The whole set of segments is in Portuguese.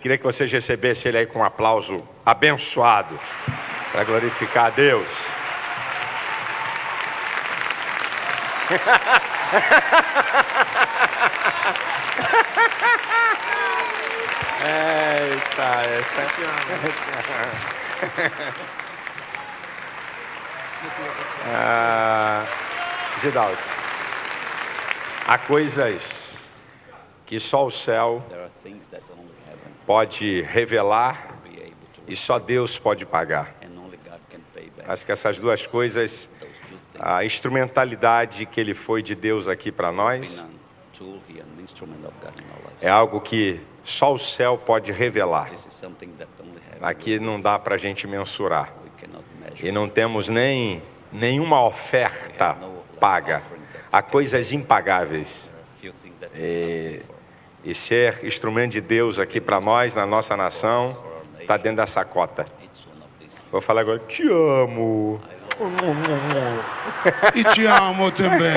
Queria que vocês recebessem ele aí com um aplauso abençoado, para glorificar a Deus. Eita. Gidaldi, há coisas que só o céu pode revelar e só Deus pode pagar. Acho que essas duas coisas, a instrumentalidade que ele foi de Deus aqui para nós, é algo que só o céu pode revelar. Aqui não dá para a gente mensurar. E não temos nenhuma oferta paga. Há coisas impagáveis. E ser instrumento de Deus aqui para nós, na nossa nação, está dentro dessa cota. Vou falar agora, te amo. E te amo também.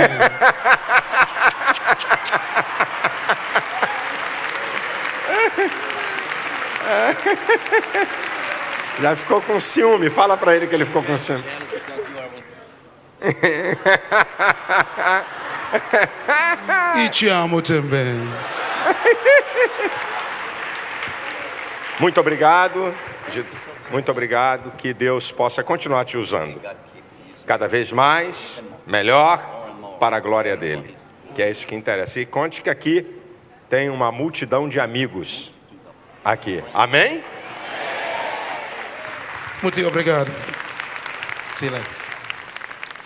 Já ficou com ciúme, fala para ele que ele ficou com ciúme. E te amo também. Muito obrigado, que Deus possa continuar te usando cada vez mais, melhor, para a glória dele, que é isso que interessa. E conte que aqui tem uma multidão de amigos aqui, amém? Muito obrigado. Silas.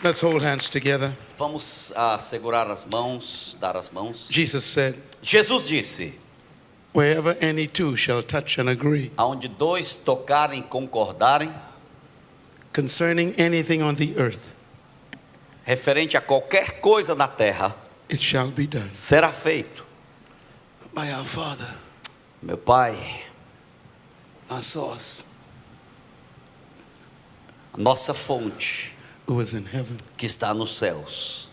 Let's hold hands together. Vamos segurar as mãos, dar as mãos. Jesus said, Jesus disse: wherever any two shall touch and agree aonde dois tocarem, concordarem, concerning anything on the earth, referente a qualquer coisa na terra, it shall be done será feito. by our Father, Meu Pai, our source, nossa fonte, who is in heaven. que está nos céus.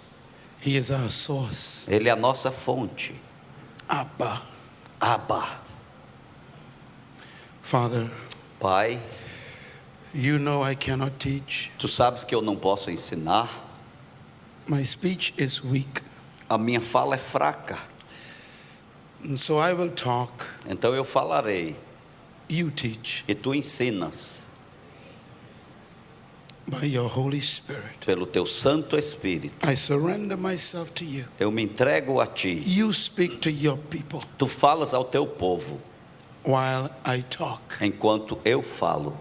He is our source. Ele é a nossa fonte. Abba. Abba. Father, Pai, you know I cannot teach. tu sabes que eu não posso ensinar. My speech is weak, A minha fala é fraca. and so I will talk. Então eu falarei You teach e tu ensinas by your Holy Spirit. pelo teu Santo Espírito. I surrender myself to you. Eu me entrego a ti. You speak to your people Tu falas ao teu povo while I talk. enquanto eu falo.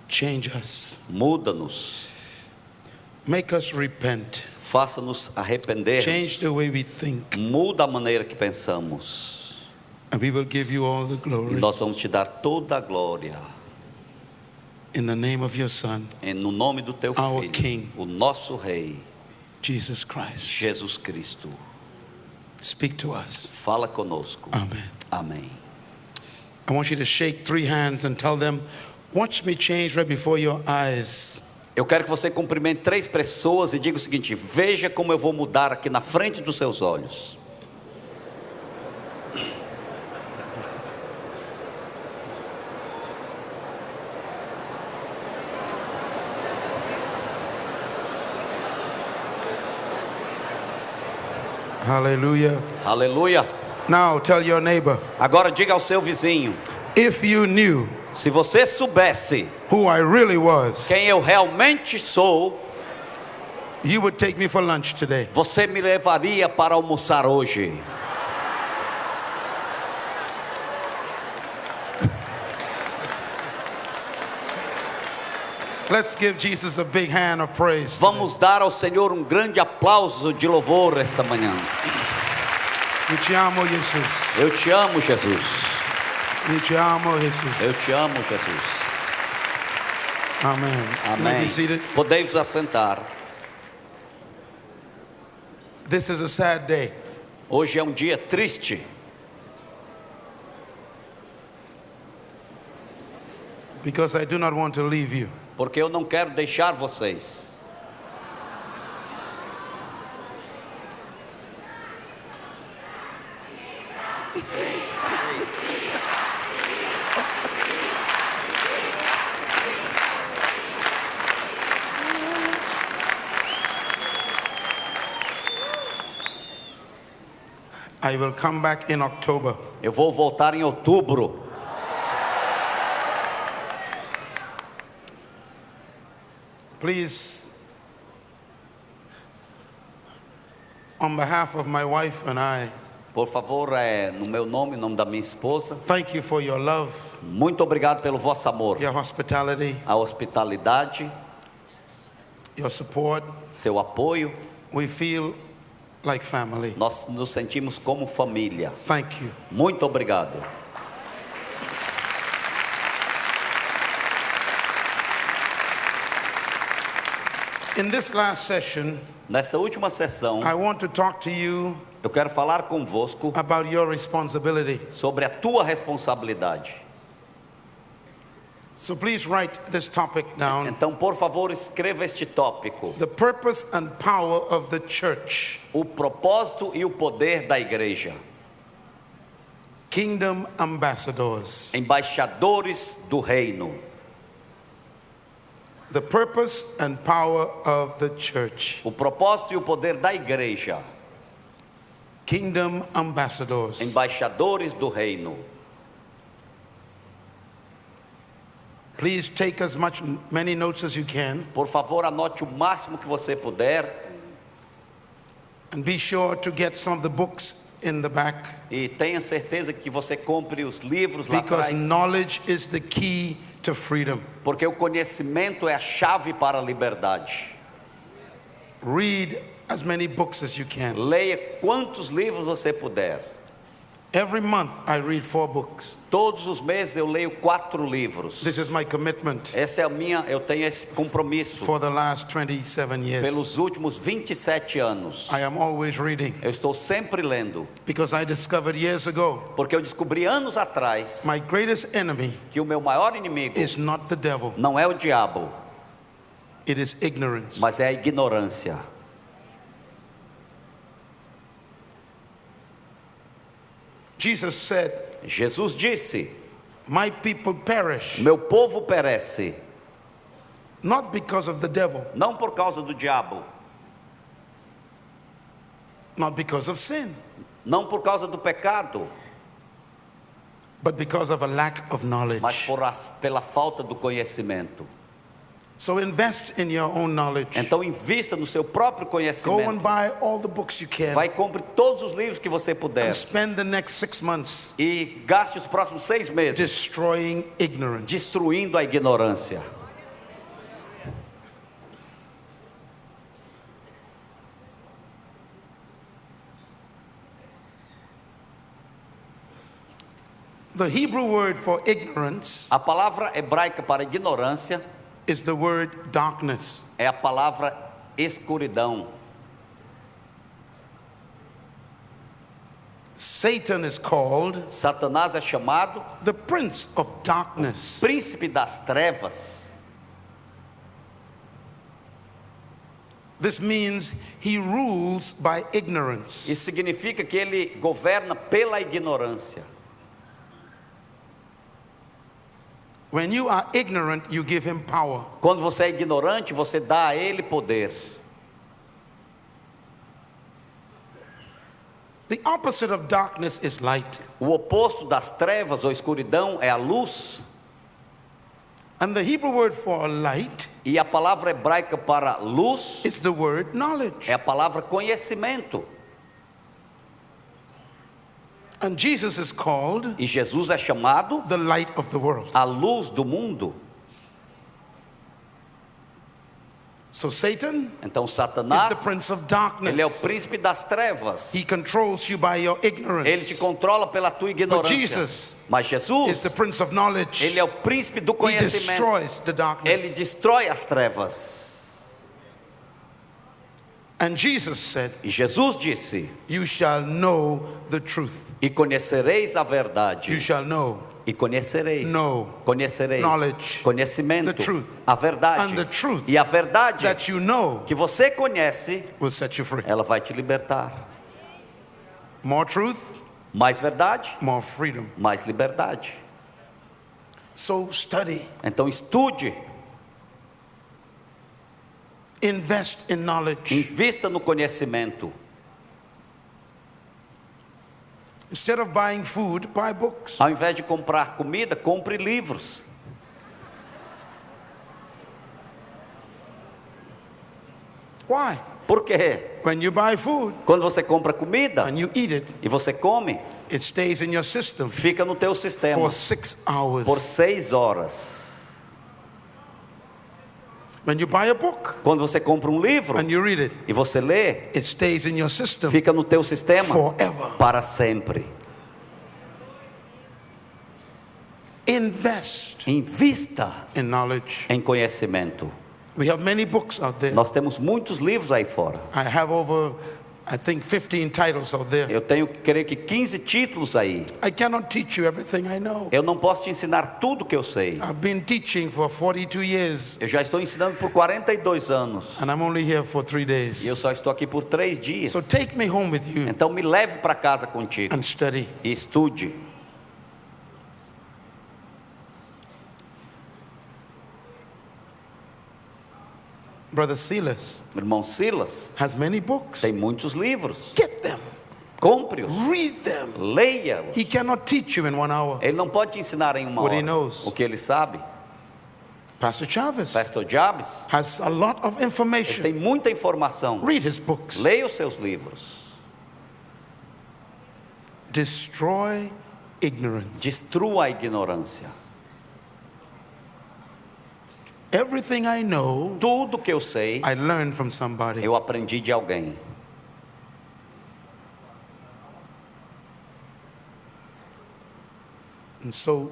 Change us. Muda-nos. Make us repent. Faça-nos arrepender. Change the way we think. Muda a maneira que pensamos. And we will give you all the E glory. nós vamos te dar toda a glória. In the name of your Son, No nome do teu Our Filho, King. o nosso Rei, Jesus Christ. Jesus Cristo. Speak to us. Fala conosco. Amen. Amém. I want you to shake 3 hands and tell them, watch me change right before your eyes. Eu quero que você cumprimente 3 pessoas e diga o seguinte: veja como eu vou mudar aqui na frente dos seus olhos. Hallelujah. Aleluia. Now tell your neighbor, Agora diga ao seu vizinho: if you knew se você soubesse who I really was, quem eu realmente sou, you would take me for lunch today. você me levaria para almoçar hoje. Let's give Jesus a big hand of praise. Vamos dar ao Senhor um grande aplauso de louvor esta manhã. Eu te amo, Jesus. Eu te amo, Jesus. Eu te amo, Jesus. Eu te amo, Jesus. Amen. May Amém. be seated. Podemos assentar. This is a sad day. Hoje é um dia triste, because I do not want to leave you. porque eu não quero deixar vocês. I will come back in October. Eu vou voltar em outubro. Please, on behalf of my wife and I, Por favor, no meu nome, em nome da minha esposa, thank you for your love, muito obrigado pelo vosso amor, your hospitality, a hospitalidade, your support. seu apoio. We feel like family. Nós nos sentimos como família. Thank you. Muito obrigado. In this last session, Nesta última sessão, I want to talk to you eu quero falar convosco about your responsibility. sobre a tua responsabilidade. So please write this topic down. Então, por favor, escreva este tópico: The purpose and power of the church. o propósito e o poder da igreja. Kingdom ambassadors. Embaixadores do reino. The purpose and power of the church. O propósito e o poder da igreja. Kingdom ambassadors. Embaixadores do reino. Please take as many notes as you can, Por favor, anote o máximo que você puder and be sure to get some of the books in the back, e tenha certeza que você compre os livros lá because atrás, knowledge is the key to freedom. porque o conhecimento é a chave para a liberdade. Read as many books as you can. Leia quantos livros você puder. Every month I read 4 books. Todos os meses eu leio 4 livros. This is my commitment Essa é a minha, eu tenho esse compromisso for the last 27 years. pelos últimos 27 anos. I am always reading, Eu estou sempre lendo, because I discovered years ago porque eu descobri anos atrás my greatest enemy que o meu maior inimigo is not the devil, não é o diabo, it is ignorance. mas é a ignorância. Jesus said, Jesus disse: my people perish meu povo perece, not because of the devil, não por causa do diabo, not because of sin, não por causa do pecado, but because of a lack of knowledge. mas pela falta do conhecimento. So invest in your own knowledge. Então invista no seu próprio Go and conhecimento. buy all the books you can, Vai, compre todos os livros que você puder and spend the next 6 months e gaste os próximos 6 meses destroying ignorance. destruindo a ignorância. The Hebrew word for ignorance A palavra hebraica para ignorância is the word darkness. é a palavra escuridão. Satan is called Satanás é chamado the prince of darkness. príncipe das trevas. This means he rules by ignorance. Isso significa que ele governa pela ignorância. When you are ignorant, you give him power. Quando você é ignorante, você dá a ele poder. The opposite of darkness is light. O oposto das trevas ou escuridão é a luz. And the Hebrew word for light E a palavra hebraica para luz is the word knowledge. é a palavra conhecimento. And Jesus is called E Jesus é chamado the light of the world. a luz do mundo. So Satan Então is Satanás, the prince of ele é o darkness. príncipe das trevas. He controls you by your Ele te ignorance. controla pela tua But ignorância. Jesus Mas is Jesus, the prince of knowledge. ele é o príncipe do He conhecimento. destroys the Ele darkness. destrói as trevas. And Jesus said, E Jesus disse: you shall know the truth. e conhecereis a You verdade. shall know E conhecereis. Know. Conhecereis. Knowledge. Conhecimento. The truth. A verdade. And the truth E a verdade that you know que você conhece, will set you free. ela vai te libertar. More truth, Mais verdade, more freedom. mais liberdade. So study, Então estude, invest in knowledge. invista no conhecimento. Instead of buying food, buy books. Ao invés de comprar comida, compre livros. Why? Por quê? When you buy food Quando você compra comida and you eat it, e você come, it stays in your system fica no teu sistema for 6 hours. por 6 horas. When you buy a book Quando você compra um livro and you read it, e você lê, it stays in your system fica no teu sistema forever. para sempre. Invest Invista in knowledge. em conhecimento. We have many books out there. Nós temos muitos livros aí fora. I have over, I think, 15 titles out there. Eu tenho, creio que 15 títulos aí. I cannot teach you everything I know. Eu não posso te ensinar tudo que eu sei. I've been teaching for 42 years Eu já estou ensinando por 42 anos. and I'm only here for 3 E eu days. só estou aqui por 3 dias. So take me home with you Então me leve para casa contigo and study. e estude. Brother Silas Irmão Silas has many books. tem muitos livros. Get them. Compre-os. Read them. Leia-os. He cannot teach you in 1 hour. Ele não pode te ensinar em uma What he hora knows. o que ele sabe. Pastor Chavez Pastor Jabes has a lot of ele information. tem muita informação. Read his books. Leia os seus livros. Destroy ignorance. Destrua a ignorância. Everything I know, Tudo que eu sei, I learned from somebody. eu aprendi de alguém. And so,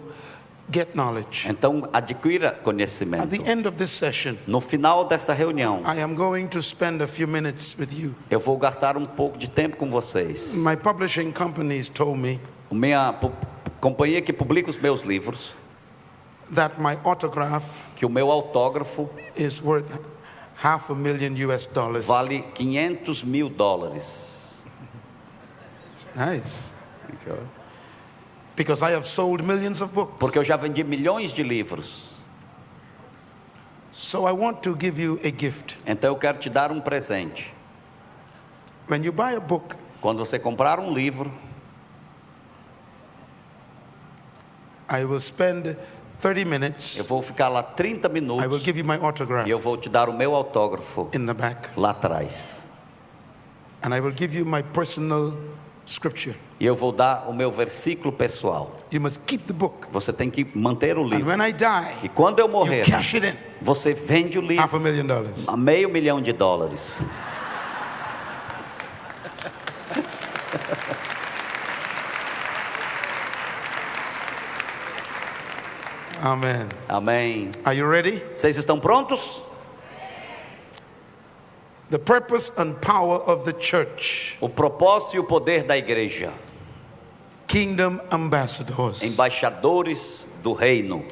get knowledge. Então adquira At conhecimento. the end of this session, No final desta reunião, I am going to spend a few minutes with you. eu vou gastar um pouco de tempo com vocês. My publishing companies told me Minha companhia que publica os meus livros, that my autograph que o meu autógrafo is worth $500,000 US. vale $500.000. Nice. Because I have sold millions of books. Porque eu já vendi milhões de livros. So I want to give you a gift. Então eu quero te dar um presente. When you buy a book, Quando você comprar um livro, I will spend 30 minutes. eu vou ficar lá 30 I will minutos give you my autograph e eu vou te dar o meu autógrafo in the back. lá atrás. And I will give you my personal scripture. E eu vou dar o meu versículo pessoal. You must keep the book. Você tem que manter o And livro. when I die, E quando eu you morrer, cash it in. você vende o livro $500,000. a $500,000. Amen. Amém. Are you ready? Vocês estão prontos? The purpose and power of the church. O propósito e o poder da igreja. Kingdom ambassadors. Embaixadores do reino.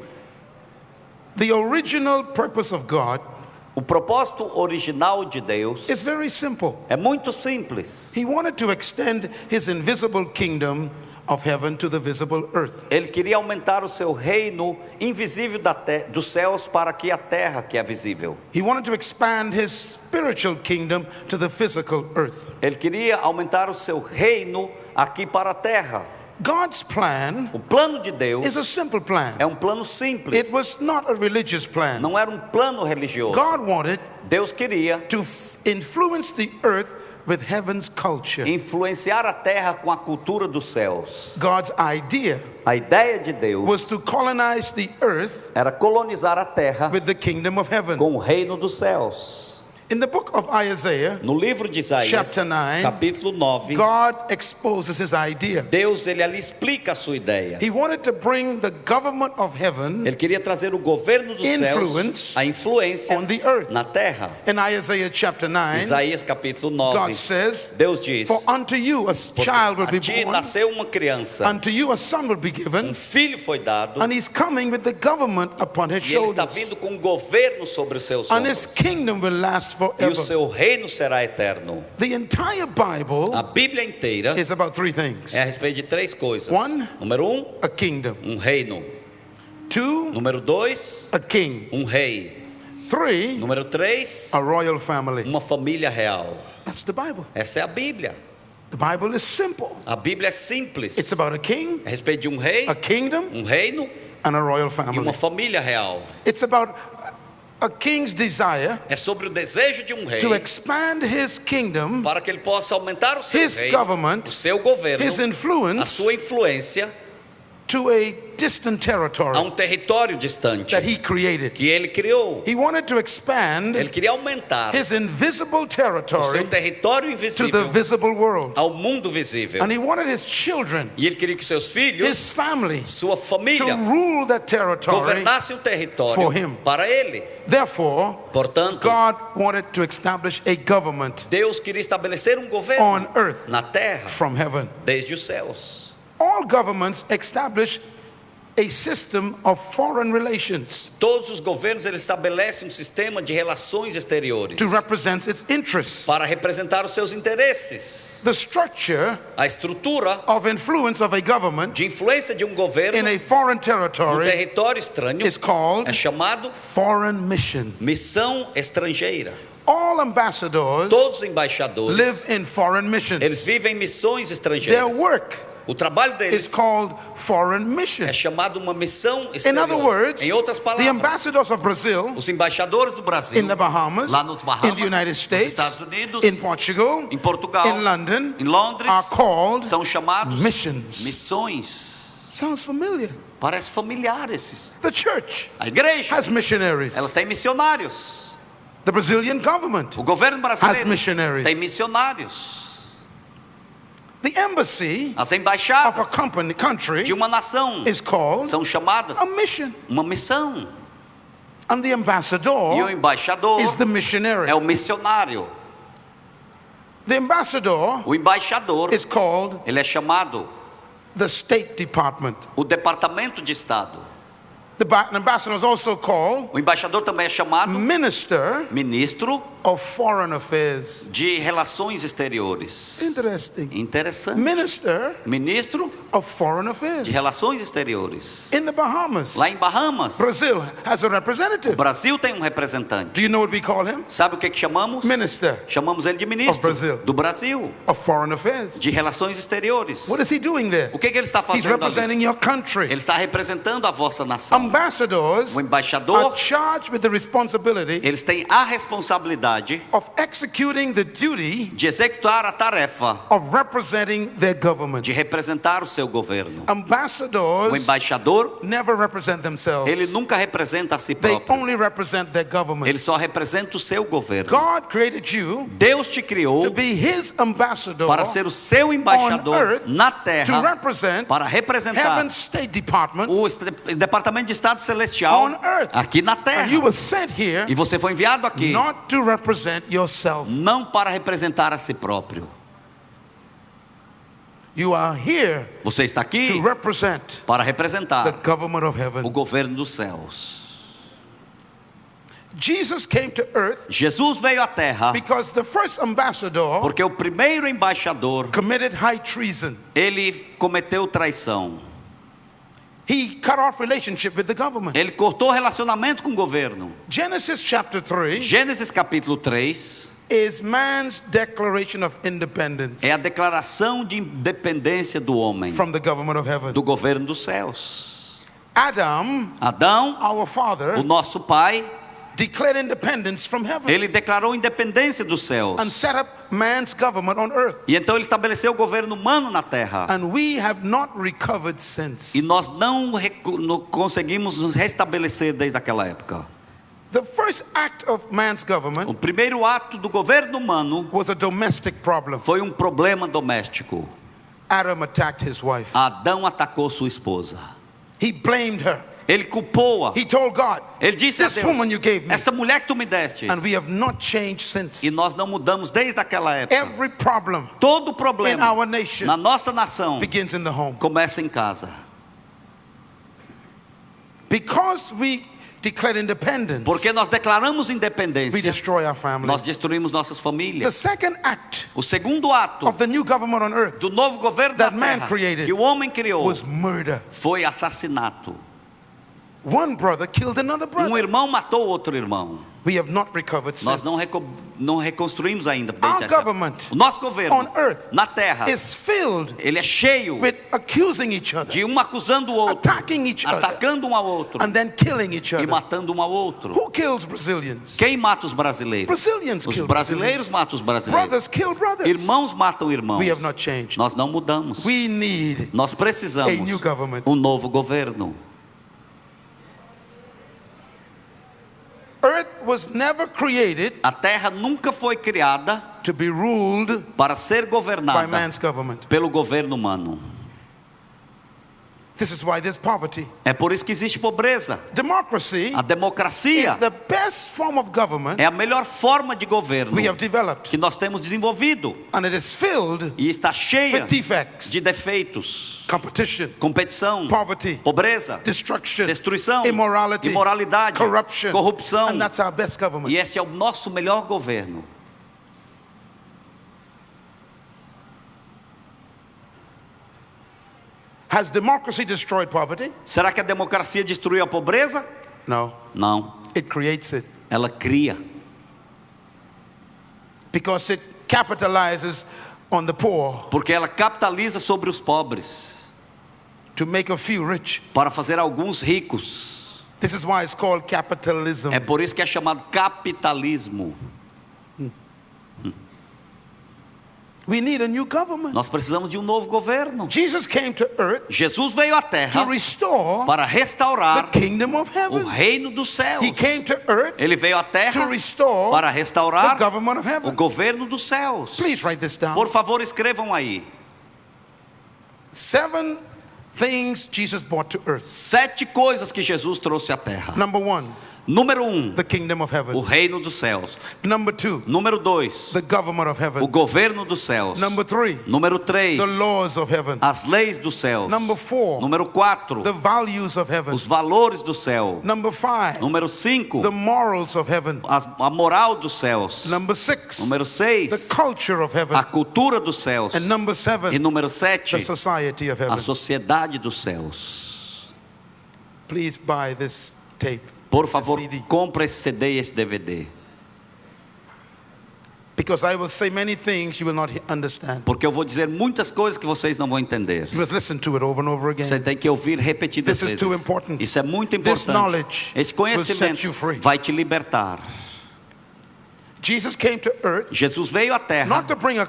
The original purpose of God O propósito original de Deus is very simple. é muito simples. He wanted to extend his invisible kingdom of heaven to the visible earth. Ele queria aumentar o seu reino invisível dos céus para que a terra que é visível. He wanted to expand his spiritual kingdom to the physical earth. Ele queria aumentar o seu reino aqui para a terra. God's plan O plano de Deus is a simple plan. é um plano simples. It was not a religious plan. Não era um plano religioso. God wanted Deus queria to influence the earth with heaven's culture. influenciar a terra com a cultura dos céus. God's idea A ideia de Deus was to colonize the earth era colonizar a terra with the kingdom of heaven. com o reino dos céus. In the book of Isaiah, No livro de Isaías, Chapter 9, capítulo 9, God exposes his idea. Deus ele ali explica a sua ideia. He wanted to bring the government of heaven Ele queria trazer o governo dos Influence céus, a influência on the earth. na terra. In Isaiah chapter 9, Isaías capítulo God 9, says, Deus diz: "For unto you a child will a be ti born, nasceu uma criança, unto you a son will be given, filho foi dado, and he's coming with the government upon his e ele está shoulders. vindo com o governo sobre os seus And his ombros. kingdom will last E forever. o seu reino será eterno. The entire A Bible Bíblia inteira is about three things. é a respeito de três coisas. One, Número 1, a kingdom. reino. Two, Número 2, a king. rei. Three, Número 3, a royal family. uma família real. That's the Bible. Essa é a Bíblia. The Bible is simple. A Bíblia é simples. It's about a king, É a respeito de rei, a kingdom, reino and a royal e family. uma família real. It's about a king's desire É sobre o desejo de rei to expand his kingdom, para que ele possa aumentar o seu his reino, government, o seu governo, his a influence sua influência to a distant territory a território distante that he created. que ele criou. He wanted to expand Ele queria aumentar his invisible o seu territory território to the invisível visible world. ao mundo visível. And he wanted his children, E ele queria que seus filhos, his family, sua to família, rule that territory. governassem o território for him. para ele. Therefore, Portanto, God wanted to establish a government Deus queria estabelecer governo on earth na terra, from heaven. desde os céus. All governments establish a system of foreign relations Todos os governos eles estabelecem sistema de relações exteriores to represent its interests. para representar os seus interesses. The structure A estrutura of influence of a government de influência de governo in a foreign no territory território estranho is called é chamado foreign mission. missão estrangeira. All ambassadors Todos os embaixadores live in foreign missions. eles vivem em missões Their estrangeiras. work O trabalho is deles called foreign mission. é chamado uma missão In exterior. other words, Em outras the palavras, ambassadors of Brazil os embaixadores do Brasil, in the Bahamas, lá nos Bahamas, in the United nos States, Estados Unidos, in Portugal, em Portugal, in London, em Londres, are called são chamados missions. missões. Sounds familiar. Parece familiar esses. The church A igreja, has missionaries. ela tem missionários. The Brazilian government O governo has brasileiro missionaries. tem missionários. The embassy As of a embaixadas country de uma nação is called são chamadas a mission. uma missão. And the E o ambassador embaixador is the missionary. é o missionário. The ambassador O embaixador, is called ele é chamado the State Department. o Departamento de Estado. The ambassador is also called O embaixador também é chamado Minister ministro of Foreign Affairs. de Relações Exteriores. Interesting. Interessante. Minister Ministro of Foreign Affairs. de Relações Exteriores. In the Bahamas, Lá em Bahamas, Brazil has a o representative. Brasil tem representante. Do you know what we call him? Sabe o que chamamos? Minister Chamamos ele de Of ministro Brazil. do Brasil, of Foreign Affairs. de Relações Exteriores. What is he doing there? O que ele está He's fazendo ali? representing your country. Ele está representando a vossa nação. Ambassadors O are embaixador, charged with the responsibility eles têm a responsabilidade of executing the duty de executar a tarefa of representing their government. de representar o seu governo. O Ambassadors embaixador, never represent themselves. ele nunca representa a si They próprio. only represent their government. Ele só representa o seu governo. God created you Deus te criou to be his ambassador para ser o seu embaixador on earth na to terra, represent para representar Heaven's State Department o Departamento de Estado Celestial on earth. aqui na And terra. you were sent here E você foi enviado aqui not to represent yourself. não para representar a si próprio. You are here Você está aqui to represent para the representar government of o heaven. governo dos céus. Jesus came to earth Jesus veio à terra because the first ambassador porque o primeiro embaixador, committed high treason. ele cometeu traição. He cut off relationship with the government. Ele cortou o relacionamento com o governo. Genesis chapter 3 Gênesis capítulo 3 is man's declaration of independence é a declaração de independência do homem from the government of heaven. do governo dos céus. Adam, Adão, our o father, nosso pai, declared independence from heaven ele declarou independência dos céus. and set up man's government on earth. E então ele estabeleceu o governo humano na terra. And we have not recovered since. E nós não conseguimos nos restabelecer desde aquela época. The first act of man's government O primeiro ato do governo humano was a domestic problem. foi um problema doméstico. Adam attacked his wife. Adão atacou sua esposa. He blamed her. Ele culpou-a. He told God, Ele disse a this woman you Deus: gave me. essa mulher que tu me deste. And we have not changed since. E nós não mudamos desde aquela época. Every problem Todo in problema our nation na nossa nação begins in the home. começa em casa. Because we declare independence, Porque nós declaramos we independência, destroy our nós families. destruímos nossas The famílias. second act O segundo ato of the new government on earth do novo governo da that man terra created que o homem criou was murder. foi assassinato. One brother killed another brother. Irmão matou outro irmão. We have not recovered Nós since. não reconstruímos ainda. Our desde essa- government O nosso governo on earth na terra, is filled ele é cheio with accusing each other, de um acusando o outro, attacking each other, atacando um ao outro and then killing each e other. matando um ao outro. Who kills Brazilians? Quem mata os brasileiros? Brazilians Os kill brasileiros Brazilians. matam os brasileiros. Brothers kill brothers. Irmãos matam irmãos. We have not changed. Nós não mudamos. We need Nós a precisamos new government. novo governo. Earth was never created A terra nunca foi criada to be ruled para ser by governada man's government. pelo governo humano. This is why there's poverty. É por isso que existe pobreza. Democracy A democracia is the best form of government é a melhor forma de governo we have developed, que nós temos desenvolvido and it is filled e está cheia with defects, de defeitos, competition, competição, poverty, pobreza, destruction, destruição, immorality, imoralidade, corruption, corrupção. and that's our best government. E esse é o nosso melhor governo. Has democracy destroyed poverty? Será que a democracia destruiu a pobreza? No, Não, it creates it ela cria, because it capitalizes on the poor porque ela capitaliza sobre os pobres to make a few rich. para fazer alguns ricos. This is why it's called capitalism. É por isso que é chamado capitalismo. We need a new government. Nós precisamos de um novo governo. Jesus came to earth Jesus veio à to terra restore para the restaurar kingdom of o heaven. reino dos céus. He came to earth Ele veio à to terra restore para the restaurar government of o heaven. governo dos céus. Please write this down. Por favor, escrevam aí. 7 things Jesus brought to earth. 7 coisas que Jesus trouxe à terra. Number 1, Número 1, the kingdom of o heaven. reino dos céus. Number 2, Número 2, the government of o heaven. governo dos céus. Number 3, Número 3, the laws of heaven. as leis dos céus. Number 4, Número 4, the values of heaven. os valores do céu. Number 5, Número 5, the morals of heaven. a moral dos céus. Number 6, Número the 6, culture of heaven. a cultura dos céus. And number E 7, número 7, the society of a heaven. sociedade dos céus. Please buy this tape, Por this favor, CD, compre esse CD e esse DVD. because I will say many things you will not understand. Porque eu vou dizer muitas coisas que vocês não vão entender. You must listen to it over and over Você again. tem que ouvir repetidas This is vezes. too important. Isso é muito This importante. knowledge Esse will set conhecimento you free. vai te libertar. Jesus came to earth Jesus veio à terra not to bring a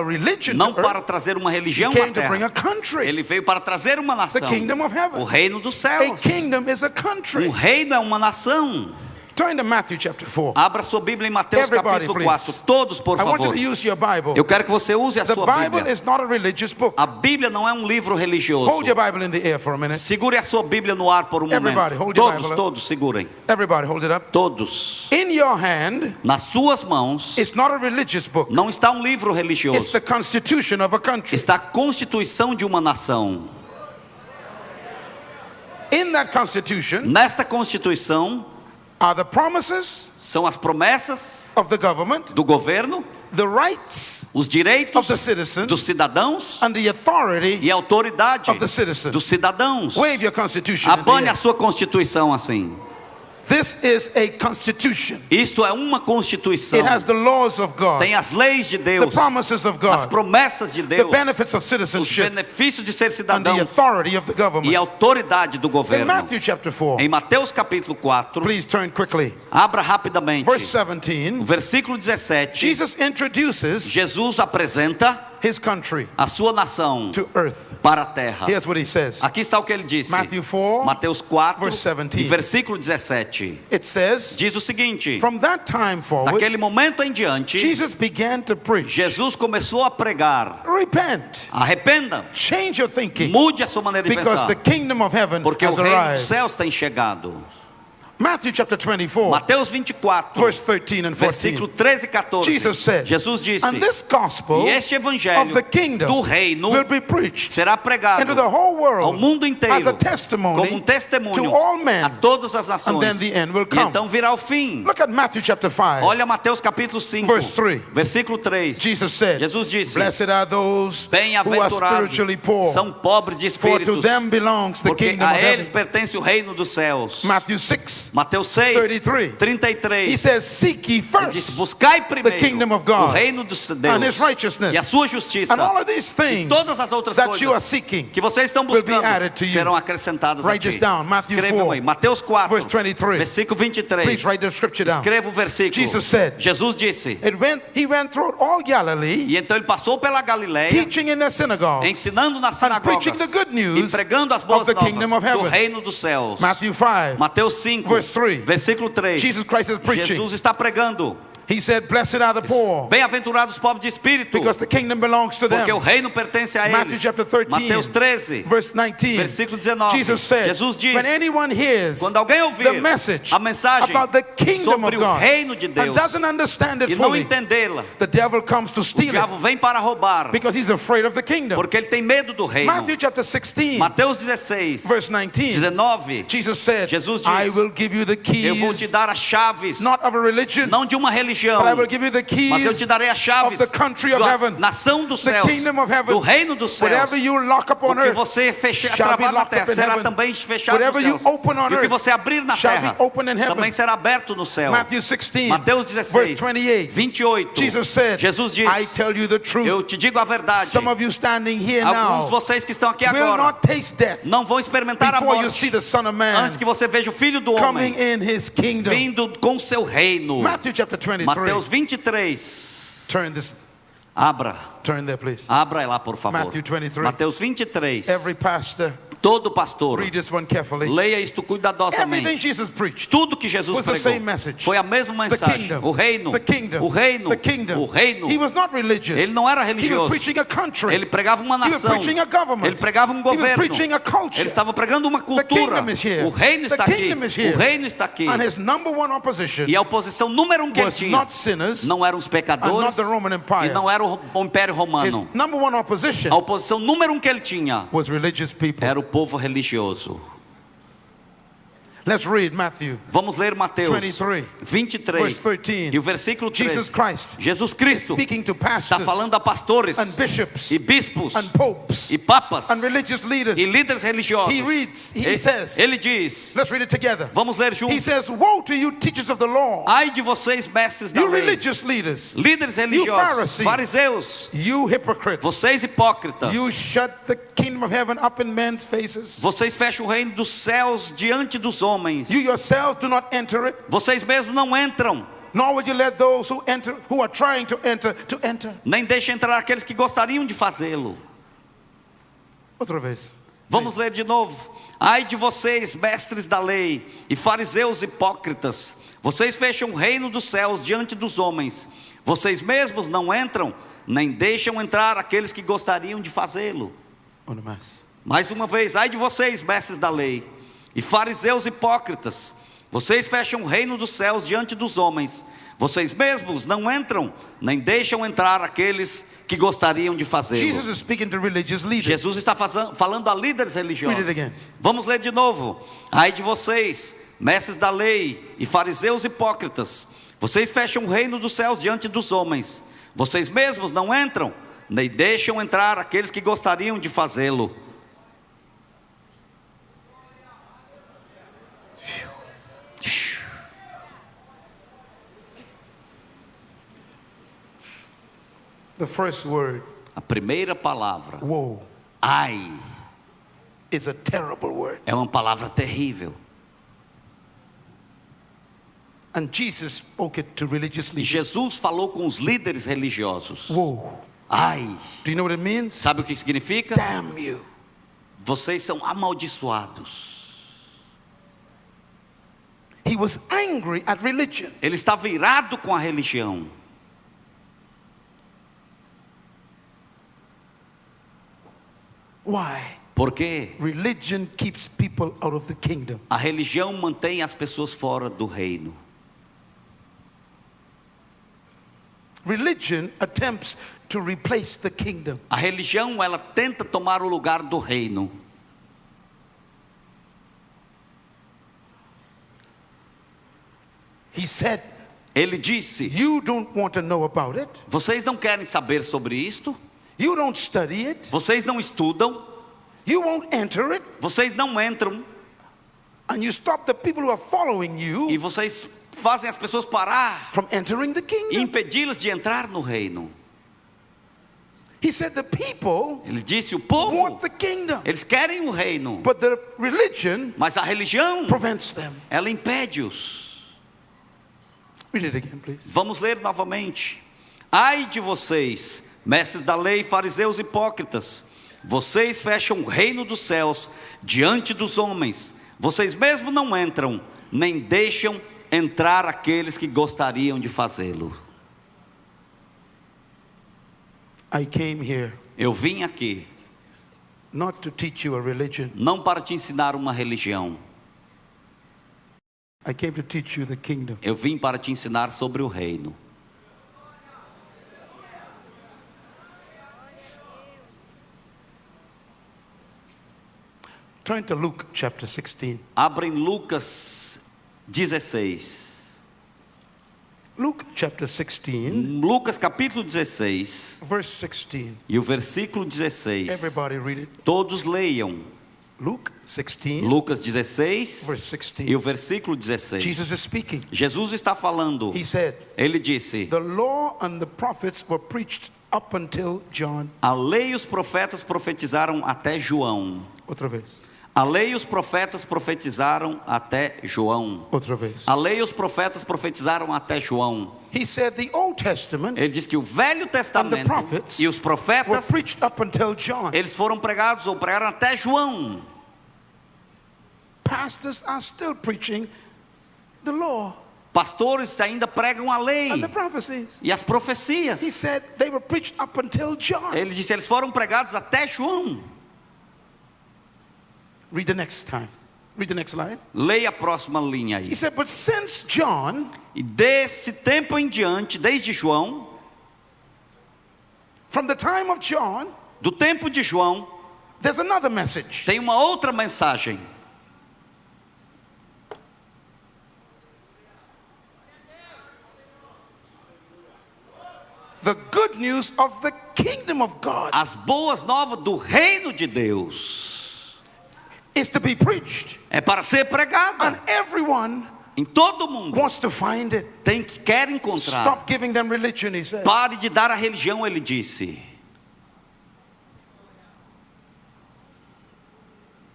religion não to para earth. trazer uma He religião à came to bring a terra. country. Ele veio para trazer uma The nação. kingdom of O heaven. reino dos A céus. kingdom is a country. reino é uma nação. Turn to Matthew chapter 4. Abra sua Bíblia em Mateus Everybody, capítulo please. 4. Todos, por I want you favor. to use your Bible. Eu quero que você use a The sua Bible Bíblia. is not a religious book. A Bíblia não é um livro religioso. Hold your Bible in the air for a minute. Segure a sua Bíblia no ar por um Everybody, momento. hold your Bible up. Todos segurem. Everybody, hold it up. Todos. In your hand, Nas suas mãos it's not a religious book. não está um livro It's religioso. the constitution of a country. Está a constituição de uma nação. In that constitution Nesta constituição are the promises são as promessas of the government, do governo, the rights os direitos of the citizens, dos cidadãos and the authority e a autoridade of the citizens. dos cidadãos. Wave your constitution in the Abane a air. sua constituição assim. This is a constitution. Isto é uma constituição. It has the laws of God, Tem as leis de the Deus, promises of as God, promessas de the Deus, benefits of os citizenship, benefícios de ser and the cidadão authority of the e a government. autoridade do In governo. Matthew chapter 4, Em Mateus capítulo 4, please turn quickly. abra rapidamente. Verse O 17, versículo 17, Jesus introduces Jesus apresenta his country a sua nação to earth. para a terra. Here's what he says. Aqui está o que ele disse. Matthew 4, Mateus 4, verse 17. e versículo 17. It says, Diz o seguinte: from that time forward, naquele momento em diante, Jesus began to preach. Jesus começou a pregar: Repent, arrependa, change your thinking, mude a sua maneira de because pensar, the kingdom of heaven porque o has reino dos arrived. céus tem chegado. Matthew chapter 24, Mateus 24, verse 13 and 14. versículo 13 e 14. Jesus said, Jesus disse: and this gospel e este of evangelho the kingdom do reino will be preached será pregado into the whole ao world mundo inteiro as a como testimony testemunho to all men, a todas as and nações. then the end will E come. então virá o fim. Look at Matthew chapter 5, Olha Mateus capítulo 5, verse 3. versículo 3. Jesus said, Jesus disse: blessed are those who are bem-aventurados spiritually poor, são pobres de for to espíritos, them belongs the porque kingdom of a eles heaven. pertence o reino dos céus. Matthew 6, Mateus 6, 33. 33. he says, seek ye Ele first disse: buscai primeiro kingdom of o God reino de and his Deus righteousness, e a sua justiça, and all of these things todas as outras that you are coisas seeking que vocês estão will be buscando added to you. serão acrescentadas a Write ti. this down, Matthew Escrevam 4, aí, Mateus 4, verse 23. versículo Please 23. write the scripture down. Escreva o versículo. Jesus said, Jesus disse, he went through all Galilee, e então ele passou pela Galileia, teaching in their synagogue, ensinando nas and preaching sinagogas the good e news pregando as of boas the kingdom of novas do heaven. reino dos céus. Matthew 5, Mateus 5, verse 3. versículo 3. Jesus Christ is preaching. Jesus está pregando. He said, blessed are the poor, Bem-aventurados os pobres de espírito, because the kingdom belongs to porque o them. reino pertence a Matthew eles. chapter 13, Mateus 13, verse 19. versículo 19. Jesus said, Jesus diz: when anyone hears quando alguém ouvir the message a mensagem about the kingdom sobre of o God reino de and Deus doesn't understand it e não fully, entendê-la, the devil comes to o steal it diabo vem para roubar, because he's afraid of the kingdom. porque ele tem medo do reino. Matthew chapter 16, Mateus 16, verse 19. 19. Jesus said, Jesus diz: I will give you the eu vou te keys, dar as chaves, not of a religion, não de uma religião, but I will give you the mas eu te keys darei as chaves of the country of da heaven, nação dos the céus, kingdom of heaven. do reino dos céus. Whatever you lock up on O que earth você fechar, shall be travar na locked terra up in será heaven. também fechado nos Whatever you céus. open on E o que earth você abrir na shall terra be open in heaven. também será aberto no céu. Matthew 16, Mateus verse 16, 28. 28. Jesus said, Jesus diz: I tell you the truth. eu te digo a verdade. Some of you standing here Alguns now de vocês que estão aqui will agora not taste death não vão experimentar a before you morte see the Son of Man antes que você veja o Filho do coming Homem in his kingdom. vindo com seu reino. Matthew chapter 23. Mateus 23. Turn there, please. Abra lá, por favor. Matthew 23. Mateus 23. Every pastor, Todo pastor, read this one carefully. leia isto cuidadosamente. Everything Jesus preached Tudo que Jesus was the pregou same message. foi a mesma The mensagem. kingdom, O reino, the kingdom, o reino, the kingdom. o reino. He was not religious. Ele não era He was religioso. preaching a country. Ele pregava uma He was nação. preaching a government. Ele pregava um He was governo. preaching a culture. Ele estava pregando uma The cultura. kingdom is here. O reino The está aqui. kingdom is here. O reino está aqui. And his number one opposition E a oposição número um que ele was tinha not sinners não eram os and pecadores not the Roman e Empire. não era o Império His Romano. number one opposition A oposição número um que ele tinha was religious people. era o povo religioso. Let's read Matthew Vamos ler Mateus 23, 23 verse 13. e o versículo 3. Jesus Christ Jesus Cristo speaking to está pastors falando a pastores and bishops e bispos and popes e papas and religious leaders. e líderes religiosos. He reads, he says, Ele diz, let's read it together. vamos ler He juntos. says, woe to you teachers of the law, Ai de vocês, mestres da you lei, religious leaders, líderes religiosos, Pharisees, fariseus, you hypocrites, vocês hipócritas, you shut the kingdom of heaven up in men's faces. vocês fecham o reino dos céus diante dos homens. You yourselves do not enter it, Vocês mesmos não entram, nor will you let those who enter, who are trying to enter. nem deixem entrar aqueles que gostariam de fazê-lo. Outra vez. Vamos ler de novo. Ai de vocês, mestres da lei e fariseus hipócritas, vocês fecham o reino dos céus diante dos homens. Vocês mesmos não entram, nem deixam entrar aqueles que gostariam de fazê-lo. Una más. Mais uma vez, ai de vocês, mestres da lei e fariseus hipócritas, vocês fecham o reino dos céus diante dos homens. Vocês mesmos não entram, nem deixam entrar aqueles que gostariam de fazê-lo. Jesus is speaking to religious leaders. Jesus está falando a líderes religiosos. Read it again. Vamos ler de novo. Ai de vocês, mestres da lei e fariseus hipócritas, vocês fecham o reino dos céus diante dos homens. Vocês mesmos não entram, nem deixam entrar aqueles que gostariam de fazê-lo. The first word, A primeira palavra, woe, ai, is a terrible word. é uma palavra terrível. And Jesus spoke it to religious E leaders. Jesus falou com os líderes religiosos. Woe. Ai, Do you know what it means? sabe o que significa? Damn you. Vocês são amaldiçoados. He was angry at religion. Ele estava irado com a religião. Why? Porque religion keeps people out of the kingdom. a religião mantém as pessoas fora do reino. Religion attempts to replace the kingdom. A religião, ela tenta tomar o lugar do reino. He said, Ele disse: you don't want to know about it. vocês não querem saber sobre isto? You don't study it. Vocês não estudam? You won't enter it. Vocês não entram? And you stop the people who are following E you vocês fazem as pessoas parar from entering the e kingdom. impedi-las de entrar no reino. He said the people Ele disse: o povo, want the kingdom, eles querem o reino, but the religion mas a religião, prevents them. ela impede-os. Read it again, please. Vamos ler novamente. Ai de vocês, mestres da lei, fariseus hipócritas, vocês fecham o reino dos céus diante dos homens. Vocês mesmos não entram, nem deixam entrar aqueles que gostariam de fazê-lo. I came here Eu vim aqui not to teach you a religion. não para te ensinar uma religião. I came to teach you the kingdom. Eu vim para te ensinar sobre o reino. Turn to Luke chapter 16. Abra em Lucas 16. Luke chapter 16, Lucas capítulo 16 verse 16. e o versículo 16. Everybody read it. Todos leiam. Luke 16, Lucas 16 verse e 16. o versículo 16. Jesus is speaking. Jesus está falando. He said, Ele disse: the law and the prophets were preached up until John. a lei e os profetas profetizaram até João. Outra vez. A lei e os profetas profetizaram até João. Outra vez. A lei e os profetas profetizaram até João. He said the Old Testament Ele diz que o Velho and the Testamento prophets e os were profetas, preached up until John. eles foram pregados ou pregaram até João. Pastors are still preaching the law Pastores ainda pregam a lei and the prophecies. e as profecias. He said they were preached up until John. Ele disse: eles foram pregados até João. Read the next time. Read the next line. Leia a próxima linha He aí. said, but since John, E desse tempo em diante, desde João, from the time of John, do tempo de João, there's another message. tem uma outra mensagem. The good news of the kingdom of God As boas novas do reino de Deus is to be preached. é para ser And pregada everyone em todo mundo. wants to find it. Quer encontrar. Stop giving them religion, he said. Pare de dar a religião, ele disse.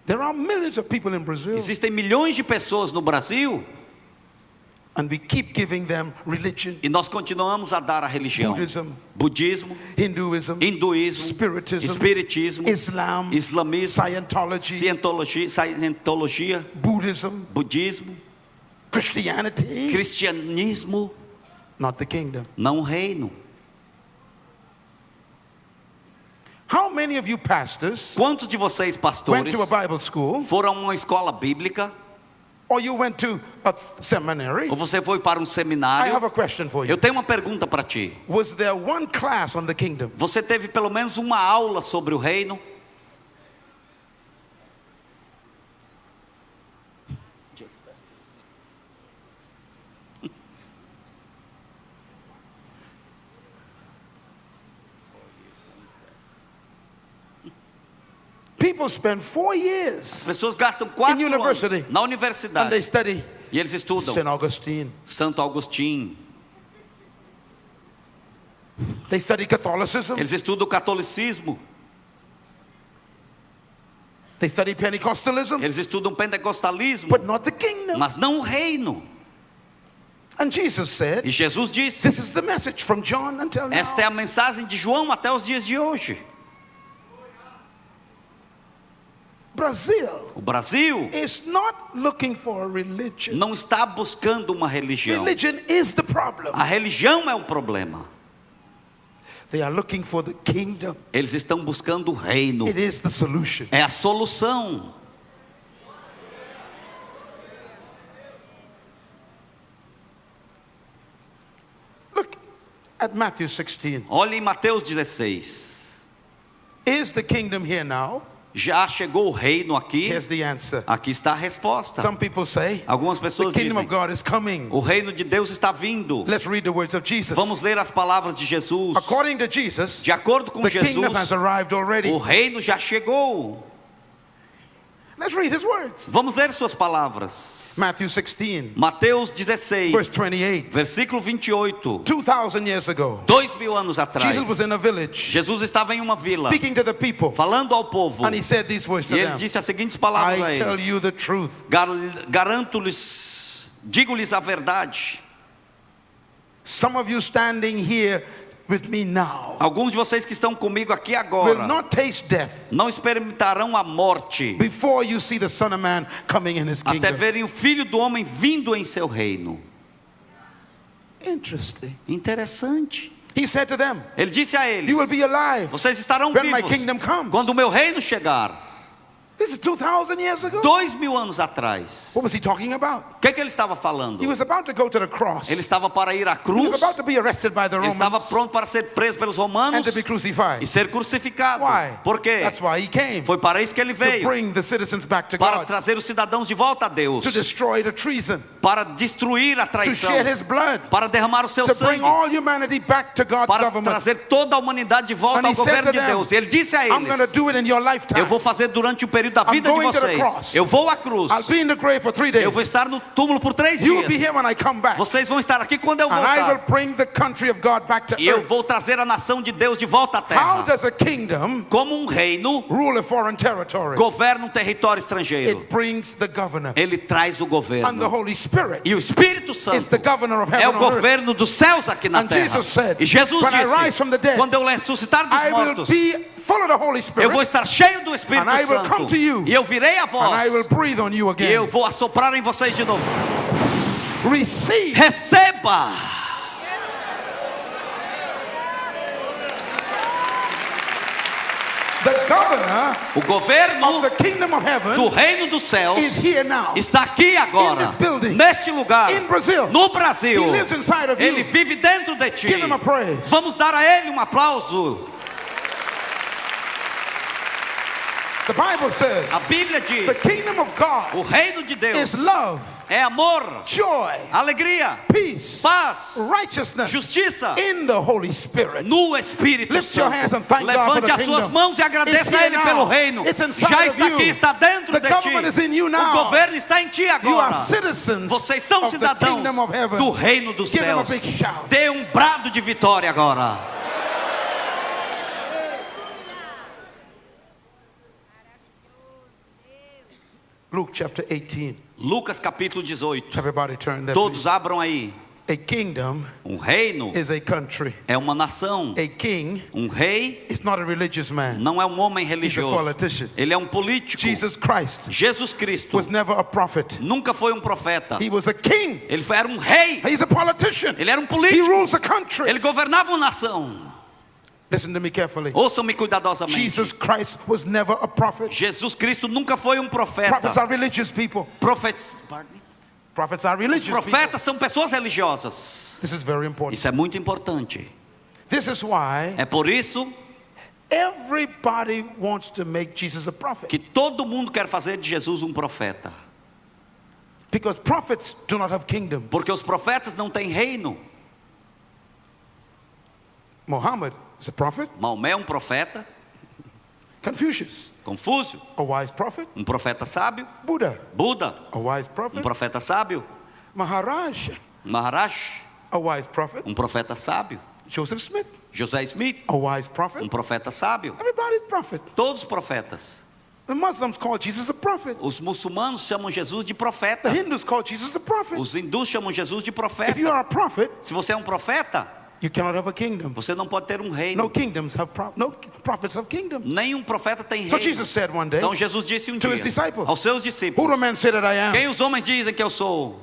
There are millions of people in Brazil, Existem milhões de pessoas no Brasil and we keep giving them religion, e nós continuamos a dar a religião. Buddhism, Budismo, Hinduism, hinduísmo, Spiritism, espiritismo, Islam, islamismo, Scientology, cientologia, Buddhism, budismo, Christianity, cristianismo, not the kingdom. não o reino. How many of you pastors Quantos de vocês, went pastores, to a Bible school, foram a uma escola bíblica or you went to a seminary? ou você foi para um I have seminário? a question for you. Eu tenho uma pergunta para ti. Was there one class on the kingdom? Você teve pelo menos uma aula sobre o reino? People spend 4 years Pessoas gastam 4 In university. anos na and they universidade study e eles estudam St. Augustine. Santo Agostinho. They study Catholicism. Eles estudam o catolicismo. They study Pentecostalism, Eles estudam o pentecostalismo, but not the kingdom. mas não o reino. And Jesus said, E Jesus disse: this is the message from John until now. esta é a mensagem de João até os dias de hoje. Brazil O Brasil is not looking for a religion. não está buscando uma religião. Religion is the problem. A religião é o problema. They are looking for the kingdom. Eles estão buscando o reino. It is the solution. É a solução. Look at Matthew 16. Olha em Mateus 16. Is the kingdom here now? Já chegou o reino aqui? Here's the answer. Aqui está a resposta. Some people say Algumas the pessoas kingdom of dizem: God is coming. o reino de Deus está vindo. Let's read the words of Jesus. Vamos ler as palavras de Jesus. According to Jesus, De acordo com the Jesus, kingdom has arrived already. o reino já chegou. Let's read his words. Vamos ler suas palavras. Matthew 16, Mateus 16, verse 28. versículo 28. 2,000 years ago, 2000 anos atrás, Jesus was in a village Jesus estava em uma vila, speaking to the people, falando ao povo, and he said these words to e ele them. disse as seguintes palavras a I tell eles: you the truth. Garanto-lhes, digo-lhes a verdade. Some of you standing here with me now Alguns de vocês que estão comigo aqui will agora not taste death não experimentarão a morte before you see the Son of Man coming in his até kingdom. verem o Filho do Homem vindo em seu reino. Interesting. Interessante. He said to them, Ele disse a eles: you will be alive vocês estarão when my vivos kingdom comes. quando o meu reino chegar. This is 2,000 years ago. 2000 anos atrás. What was he talking about? O que ele estava falando? He was about to go to the cross. Ele estava para ir à He cruz. was about to be arrested by the Ele estava Romans pronto para ser preso pelos and romanos to be crucified. e ser crucificado. Why? Por quê? That's why he came, Foi para isso que ele to veio, bring the citizens back to para God, trazer os cidadãos de volta a Deus, to destroy the treason, para destruir a to traição, shed his blood, para derramar o seu to bring sangue, all humanity back to God's para government. trazer toda a humanidade de volta And he ao said governo to de them, Deus. E ele disse a I'm going to eles: do it in your lifetime. eu vou fazer durante o período da I'm vida de going to the vocês. cross. Eu vou à cruz. I'll be in the grave for 3 days. Eu vou estar no túmulo por 3 You will be dias. here when I come back. Vocês vão estar aqui quando eu And I will voltar. bring the country of God back to E eu earth. vou trazer a nação de Deus de volta à How terra. does a kingdom Como um reino rule a foreign territory? governa um território estrangeiro. It brings the governor. Ele traz o And the governo. Holy Spirit E o Espírito is Santo the governor of é heaven o on earth. governo dos céus aqui na And terra. Jesus said, E Jesus when I rise from the disse: dead, quando eu ressuscitar dos I will mortos, be full of the Holy eu vou Spirit, estar cheio do Espírito And I will come Santo. to you. E eu virei a and I will voz. breathe on you E eu again. vou assoprar em vocês de novo. Receive. Receba. The governor O governo of the kingdom of do heaven reino dos céus is here now. está aqui agora, In this building. neste lugar, In Brazil. no Brasil. He lives inside of Ele you. vive dentro de ti. Give him a praise. Vamos dar a ele um aplauso. The Bible says A Bíblia diz: the kingdom of God o reino de Deus is love, é amor, joy, alegria, peace, paz, righteousness justiça in the Holy Spirit. no Espírito Lift your Santo. hands and thank God for Levante the as suas kingdom. mãos e It's agradeça a here Ele now. pelo reino. It's inside Já of está aqui, you. está dentro The de government is ti. in you O now. governo está em ti You agora. are citizens Vocês são of the cidadãos kingdom of heaven. do reino dos Give him a céus. big shout. Dê um brado de vitória agora. Luke chapter 18. Lucas capítulo 18. Everybody turn there. Todos Please. abram aí. A kingdom Reino is a country. é uma nação. A king Rei is not a religious man. não é homem He's a religioso. politician. Ele é político. Jesus Christ Jesus Cristo was never a prophet. nunca foi profeta. He was a king. Ele era rei. He's a politician. Ele era He político. rules a country. Ele governava uma nação. Listen to me carefully. Ouçam-me cuidadosamente. Jesus Christ was never a prophet. Jesus Cristo nunca foi profeta. Prophets are religious people. Prophets are Os religious people. profetas são pessoas religiosas. This is very important. Isso é muito importante. This is why É por isso everybody wants to make Jesus a prophet. que todo mundo quer fazer de Jesus profeta. Because prophets do not have kingdoms. Porque os profetas não têm reino. Muhammad is a prophet. Maomé é profeta. Confucius, Confúcio, a wise prophet. profeta sábio. Buddha, Buda, a wise prophet. profeta sábio. Maharaj, Maharaj, a wise prophet. profeta sábio. Joseph Smith, José Smith, a wise prophet. profeta sábio. Everybody's prophet. Todos profetas. The Muslims call Jesus a prophet. Os muçulmanos chamam Jesus de The profeta. Hindus call Jesus a prophet. Os hindus chamam Jesus de If profeta. you are a prophet, Se você é profeta, you cannot have a kingdom. você não pode ter reino. No kingdoms have no prophets have kingdoms. Nenhum profeta tem So reino. Jesus said one day Então Jesus disse to his dia disciples, aos seus who discípulos: do men say that I am? quem os homens dizem que eu sou?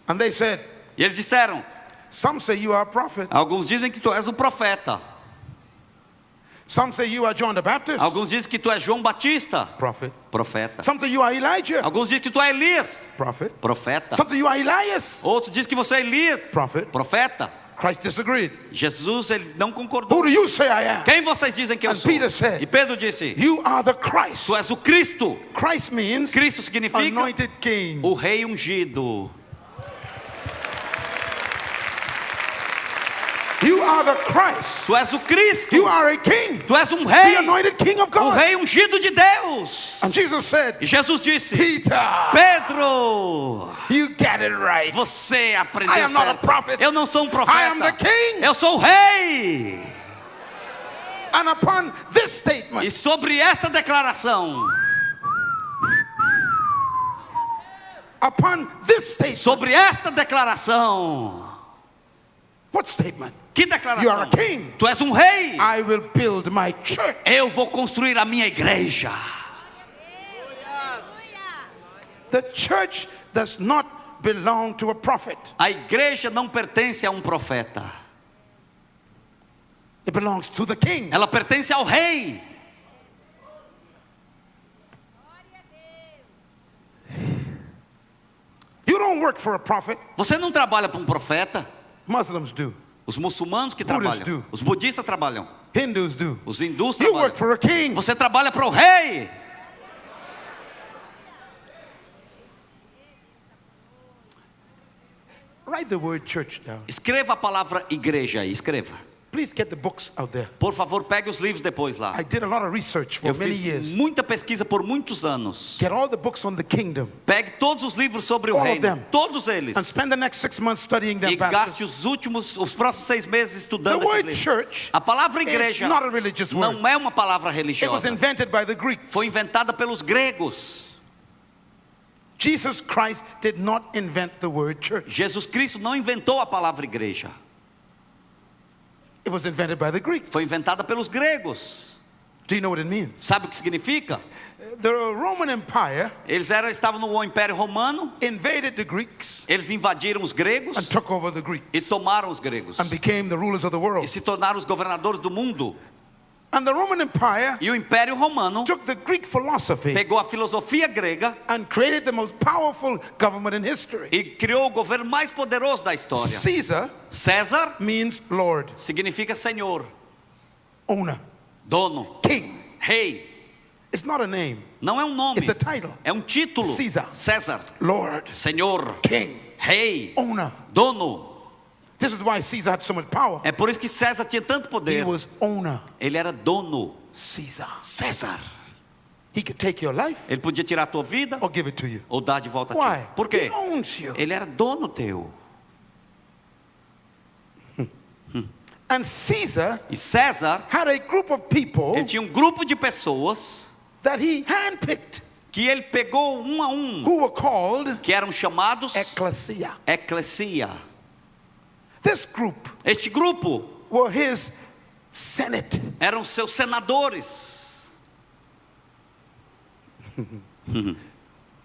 And they said, E eles disseram: Some say you are a prophet. alguns dizem que tu és o profeta. Some say you are John the Baptist. Alguns dizem que tu és João Batista, Prophet. profeta. Some say you are Elijah. Alguns dizem que tu é Elias, Prophet. profeta. Some say you are Elias. Outros dizem que você é Elias, Prophet. profeta. Christ disagreed. Jesus, ele não Who concordou. do you say I am? Quem vocês dizem que eu And sou? Peter said, E Pedro disse: You are the Christ. tu és o Cristo. Christ means Cristo significa anointed king. o rei ungido. You are the Christ. Tu és o Cristo. You are a king. Tu és um The rei, anointed king of o God. rei ungido de Deus. And Jesus said, E Jesus disse: Peter, Pedro, you get it right. você aprendeu I am not a certo. prophet. Eu não sou um I am the profeta. king. Eu sou o rei. And upon this statement, E sobre esta declaração, upon this statement, sobre esta declaração, what statement? que You are declaração? a king. Tu és um rei. I will build my church. Eu vou construir a minha igreja. The church does not belong to a prophet. A igreja não pertence a um profeta. It belongs to the king. Ela pertence ao rei. You don't work for a prophet. Você não trabalha para um profeta. Muslims do. Os muçulmanos que Buddhists trabalham. do. Os budistas trabalham. Hindus do. Os hindus You work trabalham. for a king. Você trabalha para o rei. Write the word church down. Escreva a palavra igreja aí, escreva. Please get the books out there. Por favor, pegue os livros depois lá. I did a lot of research for Eu many fiz years. muita pesquisa por muitos anos. Get all the books on the kingdom Pegue todos os livros sobre o All of reino, them. todos eles, and spend the next 6 months studying them, e gaste pastors. os próximos 6 meses The estudando word esses livros. church A palavra is igreja not a religious word. não é uma palavra It was religiosa. invented by the Greeks. Foi inventada pelos gregos. Jesus Christ did not invent the word church. Jesus Cristo não inventou a palavra igreja. It was invented by the Greeks. Foi inventada pelos gregos. Do you know what it means? Sabe o que significa? The Roman Empire Eles estavam no Império Romano. invaded the Greeks Eles invadiram os gregos and took over the e Greeks tomaram os gregos. and became the rulers of the E world. se tornaram os governadores do mundo. And the Roman Empire E o Império Romano took the Greek philosophy pegou a filosofia grega and created the most powerful government in history. e criou o governo mais poderoso da história. Caesar César means Lord, significa senhor, owner, dono, king. rei. It's not a name, Não é um nome, it's a title. é um título. César. César, Lord, senhor, king, rei, owner. dono. This is why Caesar had so much power. É por isso que César tinha tanto He poder. was owner. Ele era dono. Caesar. César. He could take your life Ele podia tirar a tua vida or give it to you. ou dar de volta a Why? ti. Por He quê? owns you. Ele era dono teu. And Caesar E César, had a group of people ele tinha um grupo de pessoas that he handpicked que ele pegou um a um, who were called que eram chamados ecclesia. eclesia. This group Este grupo were his senate. eram seus senadores.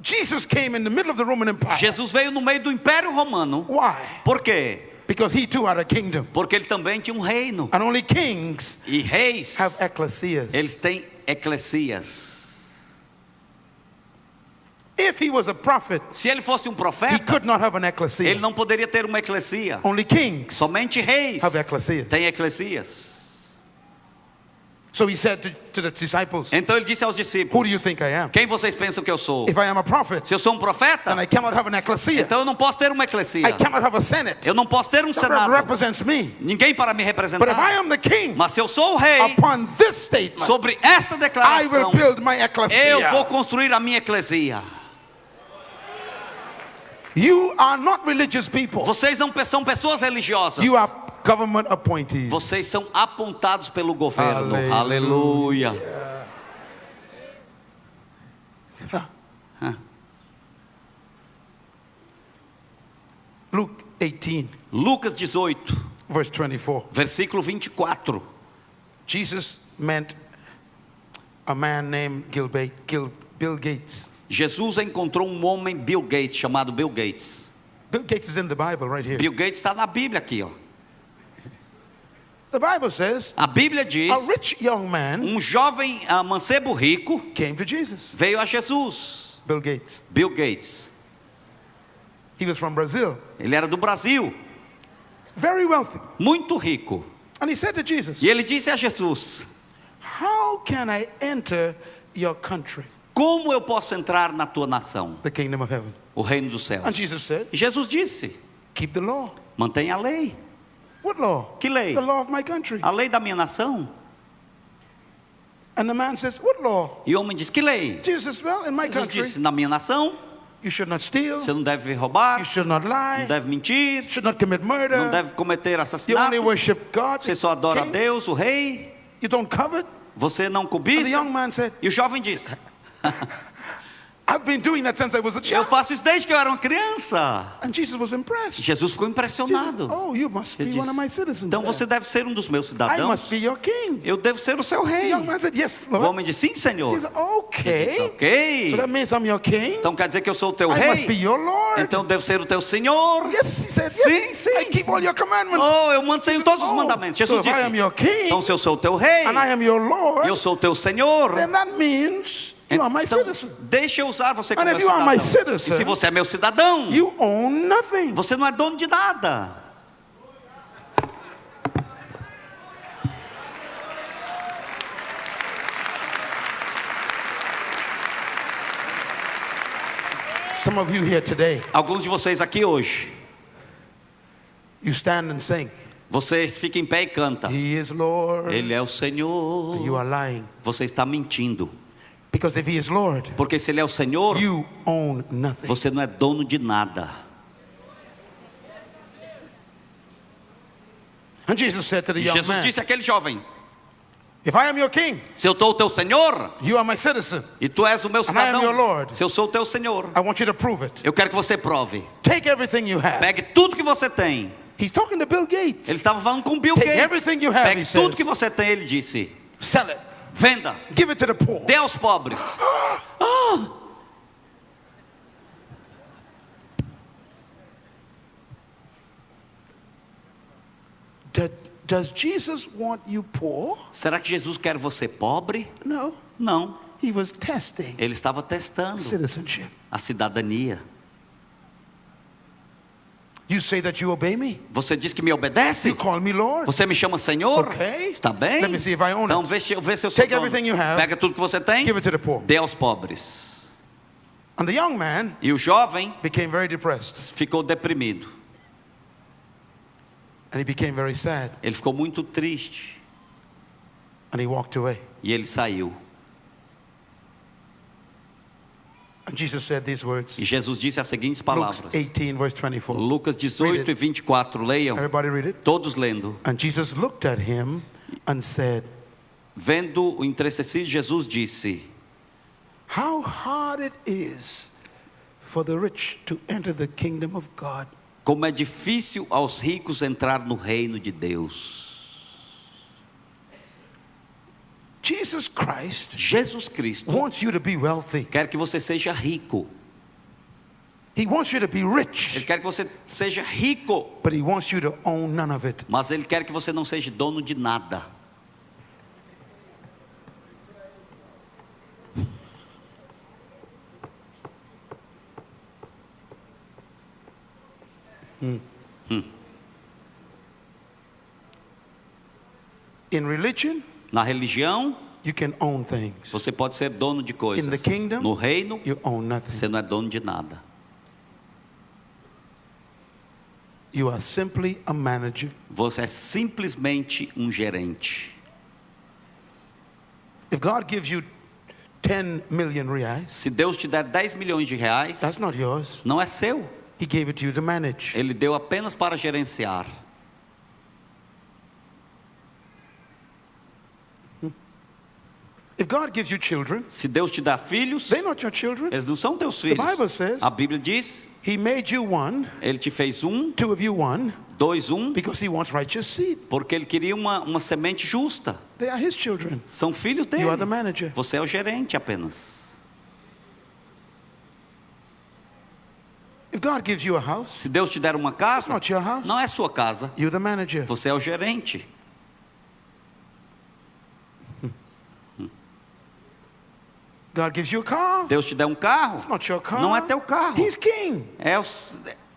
Jesus came in the middle of the Roman Empire. Jesus veio no meio do Império Romano. Why? Por quê? Because he too had a kingdom. Porque ele também tinha um reino. And only kings E reis, have ecclesias. eles têm eclesias. If he was a prophet, Se ele fosse um he profeta, could not have an ecclesia. ele não poderia ter uma eclesia. Only kings Somente reis have ecclesias. têm eclesias. So he said to the disciples, Então ele disse aos who discípulos: do you think I am? quem vocês pensam que eu sou? If I am a prophet, Se eu sou um profeta, then I cannot have an ecclesia. então eu não posso ter uma eclesia. I cannot have a senate Eu não posso ter um that senado. represents me. Ninguém para me But if I representar. am the king, Mas se eu sou o rei, upon this statement, sobre esta I will declaração, build my eu ecclesia. vou construir a minha eclesia. You are not religious people. Vocês não são pessoas religiosas. You are government appointees. Vocês são apontados pelo governo. Aleluia. Aleluia. Luke 18, Lucas 18, verse 24. versículo 24. Jesus met a man named Bill Gates. Jesus encontrou um homem, Bill Gates, chamado Bill Gates. Bill Gates is in the Bible right here. Bill Gates está na Bíblia aqui, ó. The Bible says A Bíblia diz: a rich young man jovem mancebo rico came to Jesus. veio a Jesus. Bill Gates. Bill Gates. He was from Brazil. Ele era do Brasil, Very wealthy. muito rico. And he said to Jesus, E ele disse a Jesus: how can I enter your country, como eu posso entrar na tua nação, the kingdom of heaven? o reino dos céus? And Jesus said, E Jesus disse: keep the law. mantenha a lei. What law? Que lei? The law of my country. A lei da minha nação. And the man says, what law? E o homem disse: que lei? Jesus says, well, in my Jesus country, disse: na minha nação, you should not steal, você não deve roubar, you should not lie, não deve mentir, you should not commit não murder, deve cometer you only assassinato, worship God, você só adora a king, Deus, o rei, you don't covet. você não And the cobiça. young man said, E o jovem disse: I've been doing that since I was a eu child. faço isso desde que eu era uma criança. And Jesus was impressed. Jesus ficou Jesus, impressionado. oh, you must be Ele one of my disse: citizens. então then. você deve ser um dos meus I cidadãos. must be your king. Eu devo ser o seu The rei. young man said, yes, O Lord. homem disse: sim, Senhor. Jesus, Ele disse: okay. ok. So that means I'm your king. Então quer dizer que eu sou o teu I must be rei? your Lord. Então eu devo ser o teu Senhor? Yes, he said, Sim, yes. sim. I keep all your commandments. Oh, eu mantenho todos os Oh, mandamentos. so Jesus if I am disse: your king, então se eu sou o teu rei, and I am your Lord, eu sou o teu Senhor, then that means you are my então citizen. deixa eu usar você como And meu if you are my cidadão. citizen, E se você é meu cidadão, You own nothing. você não é dono de nada. Some of you here today, Alguns de vocês aqui hoje, you stand and sing, você fica em pé e canta: He is Lord. Ele é o Senhor. You are lying. Você está mentindo. Because if He is Lord, Porque se Ele é o Senhor, you own nothing. você não é dono de nada. And Jesus said to the E young Jesus man, disse àquele jovem: if I am your king, se eu sou o teu Senhor you are my citizen. e tu és o meu And I am your cidadão, Lord. se eu sou o teu Senhor, I want you to prove it. eu quero que você prove. Take everything you have. Pegue tudo que você tem. He's talking to Bill Gates. Ele estava falando com Bill Take Gates. everything you have, Pegue he tudo says. que você tem, ele disse. Sell it. Venda. Give it to the poor. Dê aos pobres. Does Jesus want you poor? Será que Jesus quer você pobre? No. Não. He was testing Ele estava testando citizenship. a cidadania. You say that you obey me. Você diz que me obedece? You call me Lord. Você me chama Senhor? Okay. Está bem? Let me see if I own Então it. vê se eu sou Take dono. everything you have. Pega tudo que você tem. Give it to the poor. Dê aos pobres. And the young man E o jovem became very depressed. ficou deprimido. And he became very sad. Ele ficou muito triste. And he walked away. E ele saiu. And Jesus said these words. E Jesus disse as seguintes Luke palavras. 18 verse 24. Lucas 18 e 24. Leiam. Everybody read it. Todos lendo. And Jesus looked at him and said, Vendo o entristecido, Jesus disse: how hard it is for the rich to enter the kingdom of God. como é difícil aos ricos entrar no reino de Deus. Jesus Christ Jesus Cristo wants you to be wealthy. quer que você seja rico. He wants you to be Ele rich, quer que você seja rico, but he wants you to own none of it. mas Ele quer que você não seja dono de nada. In religion, Na religião, you can own things. você pode ser dono de coisas. In the kingdom, No reino, you own nothing. você não é dono de nada. You are simply a manager. Você é simplesmente um gerente. If God gives you 10 million reais, Se Deus te der 10 milhões de reais, that's not yours. não é seu. He gave it to you to manage. Ele deu apenas para gerenciar. If God gives you children, Se Deus te dá filhos, they're not your children. eles não são teus The filhos. Bible says A Bíblia diz, He made you one, Ele te fez two of you one, dois, because He wants righteous seed. porque Ele queria uma semente justa. They are His children. São filhos dele. You are the manager. Você é o gerente apenas. If God gives you a house, Se Deus te der uma casa, it's not your house. não é sua casa. You're the manager. Você é o gerente. God gives you a car. Deus te der um carro, It's not your car. não é teu carro. He's king.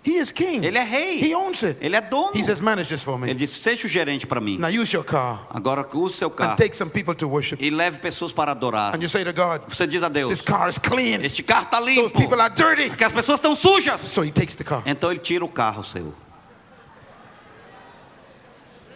He is king. Ele é rei. He owns it. Ele é dono. He says, manage this for me. Ele disse, seja o gerente para mim. Now use your car Agora use seu carro and take some people to worship. e leve pessoas para adorar. And you say to God, Você diz a Deus, this car is clean. este carro está Those limpo, people are dirty. porque as pessoas estão sujas. So he takes the car. Então ele tira o carro seu.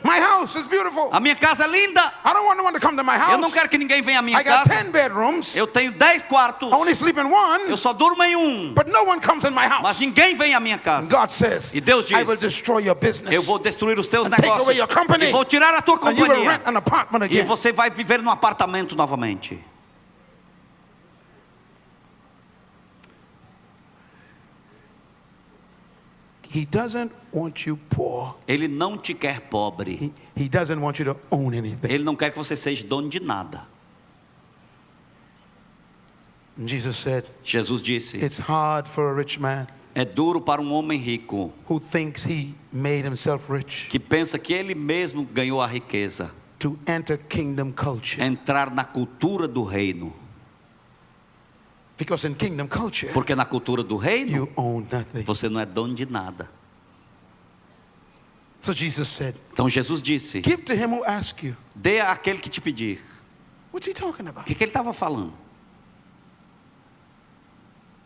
My house is beautiful. A minha casa é linda. I don't want no one to come to my Eu não house. quero que ninguém venha à minha I got casa. 10 bedrooms. Eu tenho 10 quartos. I only sleep in one. Eu só durmo em um. But no one comes in my Mas house. ninguém vem à minha casa. God says, E Deus diz, I will destroy your business. eu vou destruir os teus And take negócios away your company. e vou tirar a tua And you will companhia. rent an apartment E again. você vai viver num apartamento novamente. He doesn't want you poor. Ele não te quer pobre. He doesn't want you to own anything. Ele não quer que você seja dono de nada. And Jesus said, Jesus disse, it's hard for a rich man é duro para um homem rico who thinks he made himself rich que pensa que ele mesmo ganhou a riqueza, to enter kingdom culture. entrar na cultura do reino. Because in kingdom culture, Porque na cultura do reino, you own nothing. você não é dono de nada. So Jesus said, Então Jesus disse, give to him who asks you. dê àquele que te pedir. What's he talking O about? que ele estava falando?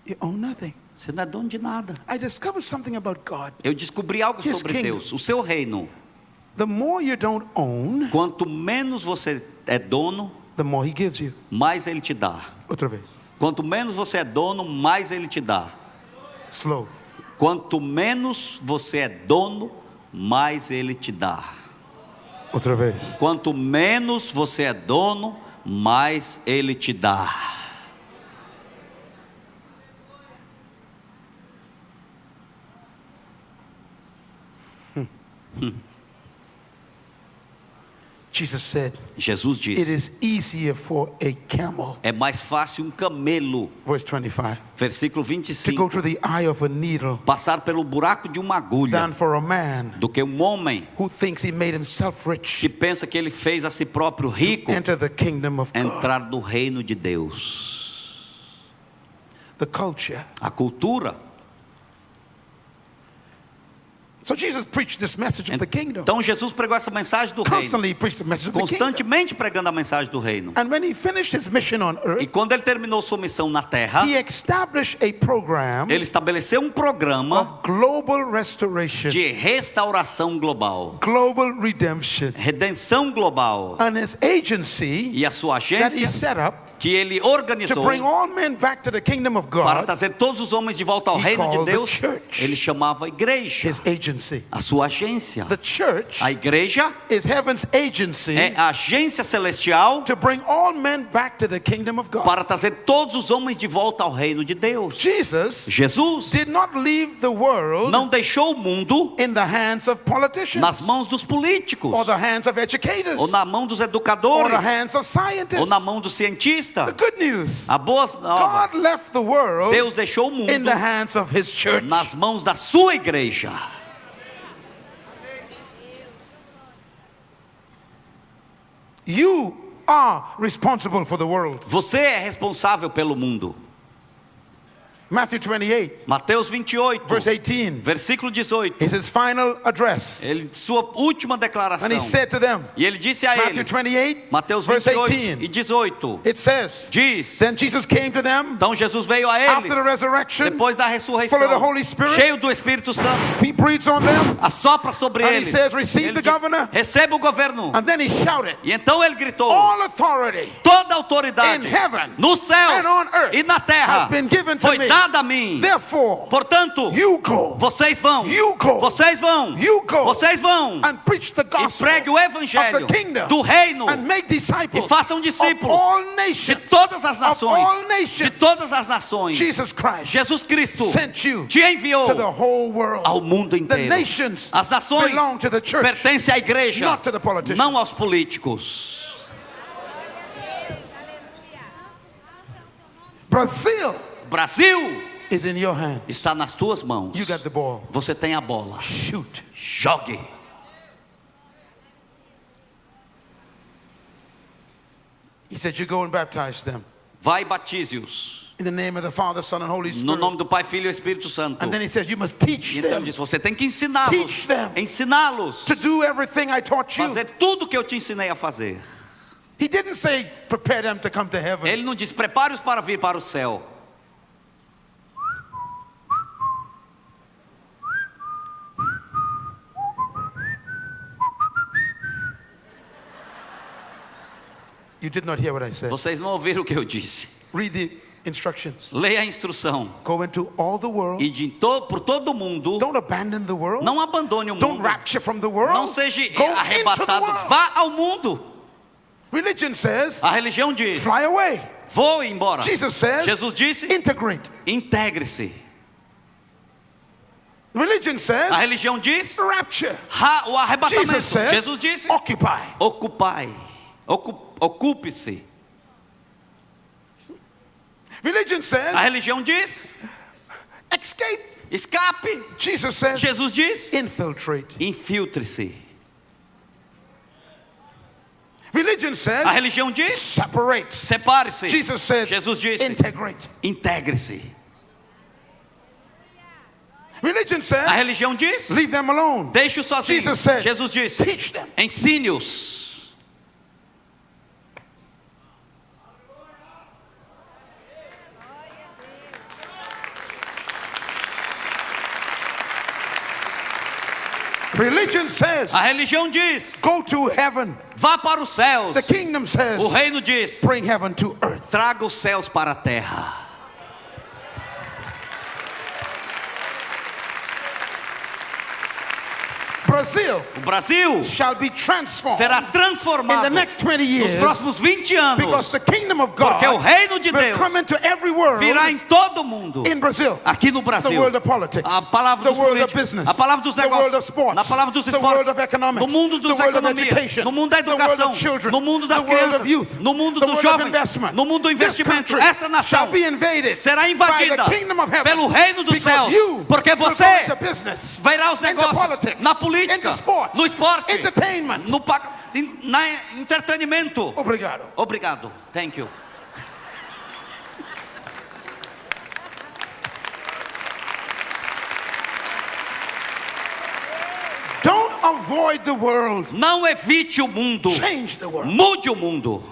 You own nothing. Você não é dono de nada. I discovered something about God. Eu descobri algo His sobre kingdom. Deus. O seu reino. The more you don't own, Quanto menos você é dono, the more he gives you. mais ele te dá. Outra vez. Quanto menos você é dono, mais ele te dá. Slow. Quanto menos você é dono, mais ele te dá. Outra vez. Quanto menos você é dono, mais ele te dá. Jesus said, Jesus it disse, is easier for a camel, é mais fácil um camelo, verse 25, versículo to go 25, through the eye of a needle passar pelo buraco de uma agulha, than for a man do que um homem who thinks he made himself rich que pensa que ele fez a si próprio rico enter the kingdom of God. entrar no reino de Deus. The culture. A cultura. So Jesus preached this message of the kingdom. Então Jesus pregou essa mensagem do reino, Constantly preached the message of the kingdom. constantemente pregando a mensagem do reino. And when he finished his mission on E earth, quando ele terminou sua missão na terra, he established a program ele estabeleceu um programa of global restoration, de restauração global, global redemption. redenção global. And his agency E a sua that he agência set up que ele to organizou bring all men back to the kingdom of para God, trazer todos os homens de volta ao he reino de called the Deus, church. ele chamava a igreja, his agency. a sua agência. The church A igreja is heaven's agency é a agência celestial to bring all men back to the kingdom of God. para trazer todos os homens de volta ao reino de Deus. Jesus Jesus did not leave the world não deixou o mundo in the hands of politicians nas mãos dos políticos, or the hands of educators ou na mão dos or the educadores, hands of scientists. ou na mão do cientista. The good news, A boa nova, God left the world Deus deixou o mundo in the hands of his church. nas mãos da sua igreja. You are responsible for the world. Você é responsável pelo mundo. Matthew 28, Mateus 28, verse 18, versículo 18. is his final address. Sua última declaração. And he said to them, E ele disse a Matthew eles, 28, Mateus verse 28 18, e 18, it says, diz, then Jesus came to them então Jesus veio a eles, after the resurrection, depois da ressurreição, full of the Holy Spirit, cheio do Espírito Santo, he breathes on them, assopra sobre and he eles. says, receive Ele the diz, governor. receba o governo. And then he shouted, E então ele gritou, all authority toda autoridade in heaven no céu and on earth e na terra has been given to foi me. dada a mim. Therefore, Portanto, you go vocês vão, You go. vocês vão, You go. vocês vão and preach the e gospel pregue o evangelho of the kingdom do reino and make disciples e façam of discípulos all de nations. todas as Of nações, all de nations. todas as nações. Jesus Christ Jesus Cristo sent you te enviou to the whole world. ao mundo The inteiro. nations As nações belong to the church, pertencem à igreja, not to the politicians. não aos políticos. Brazil Brasil is in your hand. está nas tuas mãos. You got the ball. Você tem a bola. Shoot. Jogue. He said, you go and baptize them Vai e batize-os. in the name of the Father, Son, and Holy No Spirit. nome do Pai, Filho e Espírito Santo. And then he says, you must teach E então them ele diz, você tem que ensiná-los. Teach them. Ensiná-los. to do everything I taught you. Fazer tudo que eu te ensinei a fazer. He didn't say, prepare them to come to heaven. Ele não diz, prepare-os para vir para o céu. You did not hear what I said. Vocês não ouviram o que eu disse. Read the instructions. Leia a instrução. Go into all the world. E por todo mundo. Don't abandon the world. Não abandone o Don't mundo. rapture from the world. Não seja Go into the arrebatado. world. Vá ao mundo. Religion says, A religião diz, fly away. voe embora. Jesus says, Jesus disse, integrate. integre-se. Religion says, A religião diz, rapture. o arrebatamento. Jesus says, Jesus disse, occupy. ocupai. Ocupe-se. Religion A says, religião diz, escape. escape. Jesus says, Jesus diz, infiltrate. infiltre-se. Religion A says, religião diz, separate. separe-se. Jesus says, Jesus disse, integrate. integre-se. Religion A says, religião diz, leave them alone. deixe-os sozinhos. Jesus said, Jesus disse, teach them. ensine-os. Religion says, A religião diz, go to heaven. vá para os céus. The kingdom says, O reino diz, bring heaven to earth. traga os céus para a terra. Brazil O Brasil shall be transformed será in transformado the next 20 nos years próximos 20 because anos. the kingdom of God Porque o reino de will Deus come into every world virá em todo mundo. in Brazil. Aqui no The Brasil, world of politics, a palavra the dos world of políticos, business, a palavra dos the world of negócios, sports, na palavra dos the world esportes, of economics, no mundo the da world of economia, education, no mundo da the world educação, of children, no mundo das the world of crianças, youth, no mundo the dos world of jovens, investment. no mundo do This investimento. country Esta shall nação be invaded será by invadida the kingdom of heaven pelo reino dos because céus, you porque will go você into business, verá os into negócios politics, na política, into sports, no esporte, entertainment. no entretenimento. Obrigado. Obrigado. Thank you. Don't avoid the world. Não evite o mundo. Change the world. Mude o mundo.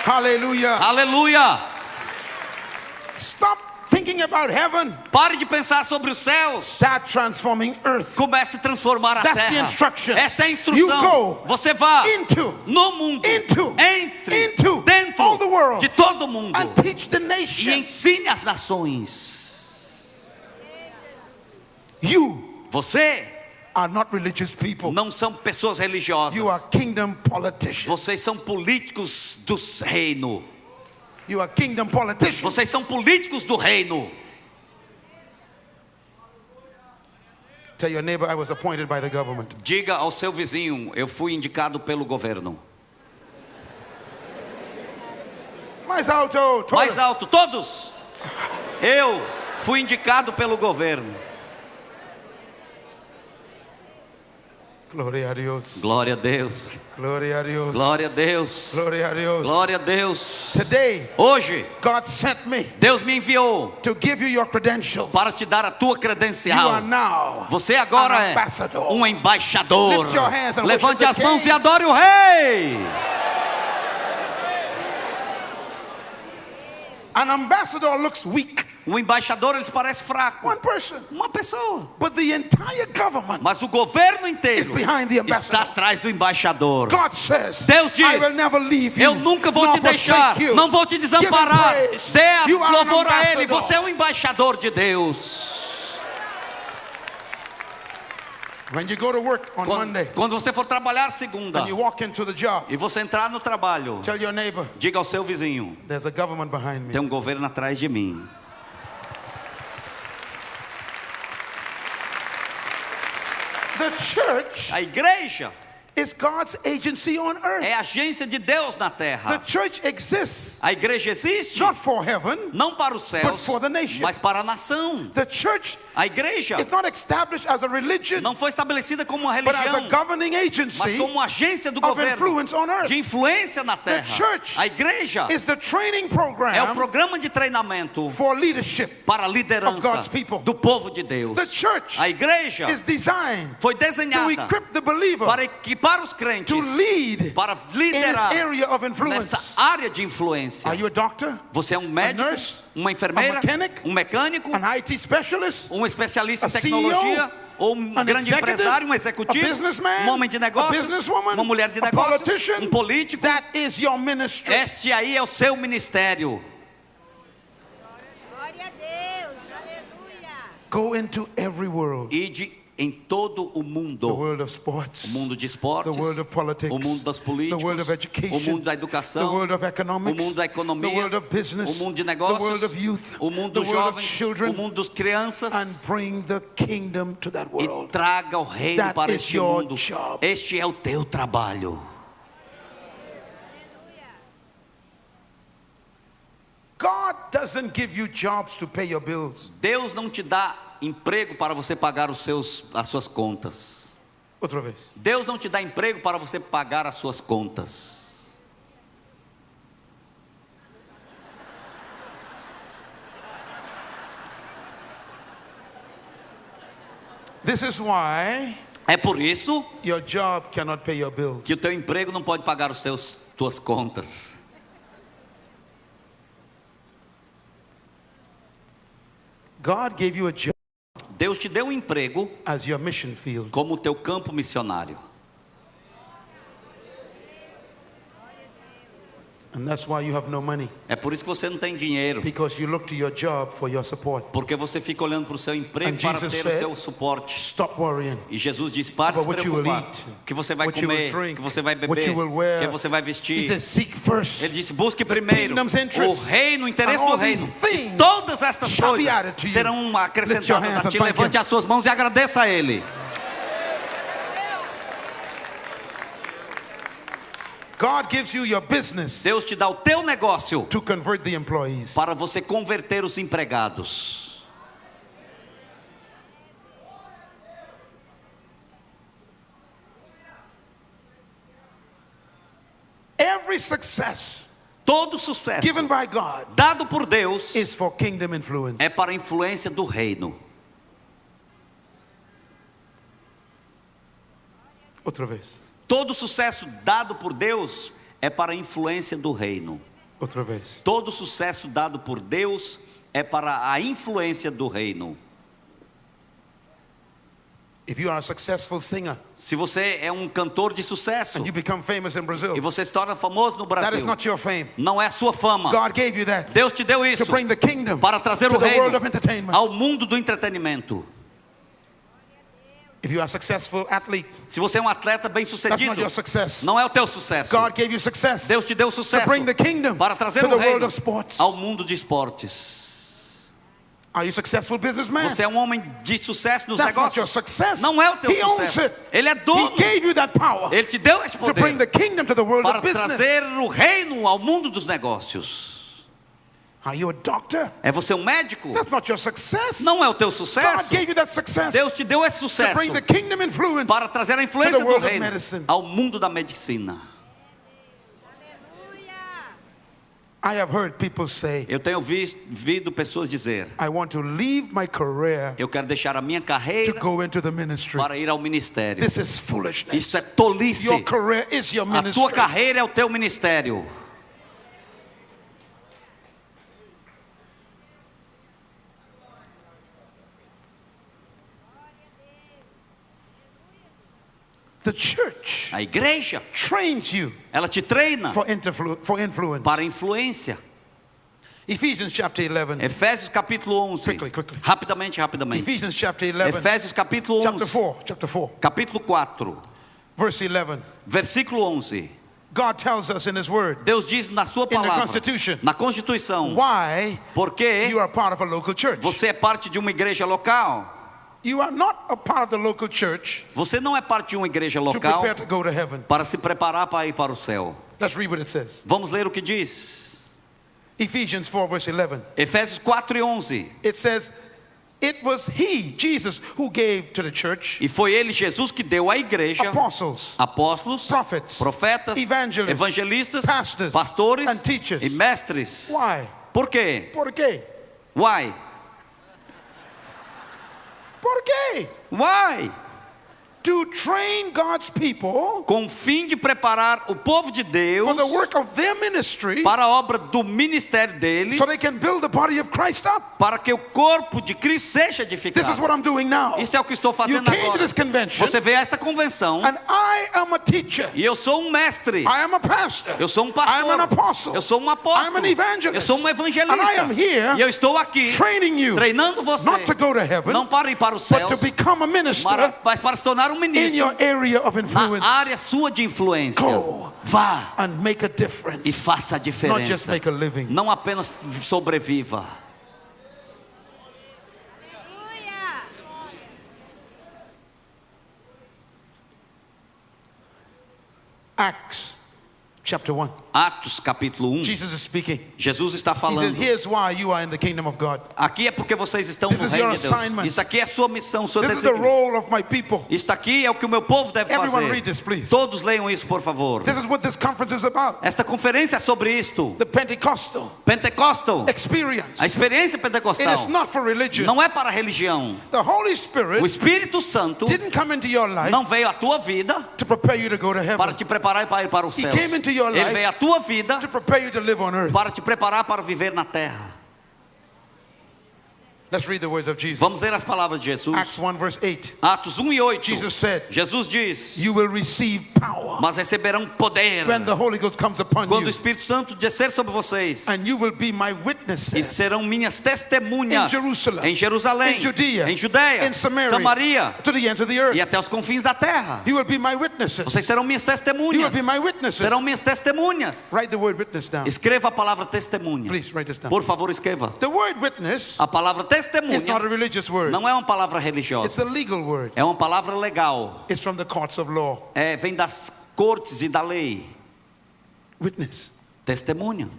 Hallelujah. Aleluia. Stop thinking about heaven. Pare de pensar sobre os céus. Start transforming earth. Comece a transformar a That's the terra. instruction. Esta é a You instrução. go Você vá into no mundo. Entre dentro all the world de todo mundo. and teach the E nation. ensine as nações. Você are not religious people. não são pessoas religiosas. You are kingdom politicians. Vocês são políticos do reino. You are kingdom politicians. Vocês são políticos do reino. Tell your neighbor, I was appointed by the government. Diga ao seu vizinho, eu fui indicado pelo governo. Mais alto, todos. Mais alto, todos. Eu fui indicado pelo governo. Glória a Deus. Glória a Deus. Glória a Deus. Glória a Deus. Glória a Deus. Glória a Deus. Today, Hoje, God sent me Deus me enviou to give you your credentials. para te dar a tua You credencial. are now Você agora an é ambassador. um embaixador. Lift your hands and Levante worship as the mãos King. e adore o Rei. An ambassador looks weak. Um embaixador, ele parece fraco. One person. Uma pessoa. But the entire government Mas o governo is inteiro behind the ambassador. está atrás do embaixador. God says, Deus diz, I will never leave you, eu nunca vou nor te deixar, forsake you. não vou te Give desamparar. him praise. Dê You are an louvor a Ele. ambassador. Você é um embaixador de Deus. When you go to work on Monday Quando você for trabalhar segunda and you walk into the job, e você entrar no trabalho, tell your neighbor, diga ao seu vizinho, there's a government behind me. tem um governo atrás de mim. The church A igreja is God's agency on earth. É a agência de Deus na The terra. church exists A igreja existe not for heaven, não para os but céus, for the nation. mas para a nação. The church A igreja is not established as a religion, não foi estabelecida como uma but as a religião, governing mas agency como uma agência do of governo, influence on earth. de influência na The terra. church A igreja is the training é o program programa de treinamento for leadership. para a of liderança God's people. do povo de Deus. The church A igreja is designed foi to desenhada equip the believer para equipar os crentes, to lead para in this liderar area of influence. nessa área de influência. Are you a doctor? Você é um médico, nurse? uma enfermeira, A mechanic? um mecânico, An IT specialist? um especialista A em tecnologia, ou um An grande executive? empresário, um A executivo, businessman? um homem de A negócios, businesswoman? uma mulher de A negócios, politician? um político. That is your ministry. Este aí é o seu ministério. Glória a Deus, aleluia. Go into every world. Ide em todo o The mundo. world of sports. O mundo de esportes, The world of politics. o mundo das The políticas, world of o education. mundo da The educação, world of o economics. mundo da economia, The world of business. o mundo de The world negócios, of youth. o mundo The dos world of jovens, children. o mundo das crianças, And bring the kingdom to that e world. traga o reino That para is este your mundo. job. Este é o teu trabalho. God doesn't give you jobs to pay your bills. Deus não te dá emprego para você pagar as suas contas. Outra vez. Deus não te dá emprego para você pagar as suas contas. This is why É por isso your job cannot pay your bills. que o teu emprego não pode pagar tuas contas. God gave you a job Deus te deu um emprego as your mission field. como o teu campo missionário. And that's why you have no money. É por isso que você não tem dinheiro, Because you look to your job for your support. porque você fica olhando para o seu emprego And para Jesus ter said, o seu suporte. Stop worrying. E Jesus disse: para de se About what you will preocupar, eat, que você vai what you will comer, drink, que você vai what beber, you will wear. que você vai He vestir. says, seek first. Ele disse: busque primeiro kingdom's o interests, reino, o interesse and all do reino. these things E todas estas shall be coisas added to you. serão Lift your acrescentadas hands a and ti. thank Levante him. as suas mãos e agradeça a Ele. God gives you your business Deus te dá o teu negócio to convert the employees. para você converter os empregados. Every success Todo sucesso given by God dado por Deus is for kingdom influence. é para a influência do reino. Outra vez. Todo sucesso dado por Deus é para a influência do reino. Outra vez. Todo sucesso dado por Deus é para a influência do reino. If you are a successful singer Se você é um cantor de sucesso and you become famous in e Brazil, você se torna famoso no that is Brasil, not your fame. não é a sua fama. God gave you that Deus te deu to isso bring the kingdom para trazer to o the reino world of entertainment. ao mundo do entretenimento. If you are a successful athlete, Se você é um atleta that's bem-sucedido, not your success. não é o teu sucesso. God gave you success Deus te deu to sucesso bring the kingdom para trazer to o the world reino of sports. ao mundo de esportes. Are you a successful businessman? Você é um homem de sucesso nos That's not your negócios. success. Não é o teu He owns sucesso. it. Ele é dono. He gave you that power Ele te deu esse to bring the poder kingdom to the world para of business. trazer o reino ao mundo dos negócios. Are you a doctor? É você um médico? That's not your success. Não é o teu God sucesso. gave you that success Deus te deu esse to sucesso bring the kingdom influence para trazer a to influência the do world of reino medicine. ao mundo da medicina. Aleluia. I have heard people say, Eu tenho ouvido pessoas dizer: I want to leave my career eu quero deixar a minha to carreira go into the ministry. para ir ao ministério. This is foolishness. Isso é tolice. Your career is your A ministry. tua carreira é o teu ministério. The church A igreja, trains you ela te treina for influence. para influência. Ephesians chapter 11. Efésios capítulo 11. Quickly. Rapidamente. Ephesians chapter 11. Efésios capítulo 11. Chapter 4. Capítulo 4. Verse 11. Versículo 11. God tells us in his word Deus diz na sua the palavra, Constitution, na Constituição, why porque you are part of a local church. você é parte de uma igreja local. You are not a part of the local church Você não é parte de uma igreja to local prepare to go to heaven. para se preparar para ir para o céu. Let's read what it says. Vamos ler o que diz. Ephesians 4 verse 11. Efésios 4:11. It says, it was he, Jesus, who gave to the church E foi ele, Jesus, que deu à igreja apostles, apóstolos, prophets, profetas, evangelists, evangelistas, pastors, pastores and teachers. e mestres. Why? Por quê? ¿Por qué? Why? ¿Por qué? Why? To train God's people Com o fim de preparar o povo de Deus for the work of their ministry para a obra do ministério deles, so they can build the body of Christ up. para que o corpo de Cristo seja This is edificado. what I'm doing now. Isso é o que estou You fazendo came to agora. this convention Você veio a esta convenção and I am a teacher. e eu sou um mestre. I am a pastor. Eu sou um I am an pastor. apostle. Eu sou um I am apóstolo. an evangelist. Eu sou um And I evangelista. am here E eu estou aqui training you treinando você, not to go to heaven, não para ir para o céu, but to become a minister mas para se tornar um in ministro your area of influence. na área sua de influência. Go Vá and make a e difference. faça a Not just diferença. make a living. Não apenas sobreviva. Aleluia. Acts chapter 1. Atos capítulo 1. Jesus is speaking. Jesus está He says, falando. here's why you are in the kingdom of God. Aqui é porque vocês estão This no is reino your de Deus. assignment. Isso aqui é sua missão, seu This is the desígnio. role of my people. Isso aqui é o que o meu povo deve Everyone read fazer. this, please. Todos leiam isso, por favor. This is what this conference is about. Esta conferência é sobre isto. The Pentecostal Pentecostal. experience. A experiência It is pentecostal not for religion. não é para a religião. The Holy O Spirit Espírito Santo didn't come into your life não veio à tua vida to prepare you to go to para heaven. te preparar para ir para o céu. came into your Ele life veio à tua vida To prepare you to live on earth. para te preparar para viver na terra. Let's read the words of Jesus. Vamos ler as palavras de Jesus. Acts 1 verse 8. Atos 1 e 8. Jesus said, Jesus diz: you will receive power mas receberão poder when the Holy Ghost comes upon quando o you. Espírito Santo descer sobre vocês, And you will be my e witnesses serão minhas testemunhas in Jerusalem, em Jerusalém, in Judea, em Judéia, in Samaria, Samaria to the ends of the earth. e até os confins da terra. You will be my witnesses. Vocês serão minhas You will testemunhas. be my witnesses. Serão minhas testemunhas. Write the word witness down. Escreva a palavra testemunha. Please write this down. Por favor, escreva. The word witness A palavra is not a testemunha religious word. não é uma palavra It's religiosa. a legal word. É uma palavra legal. It's from the courts of law. Vem das cortes e da lei. Witness. Testemunha.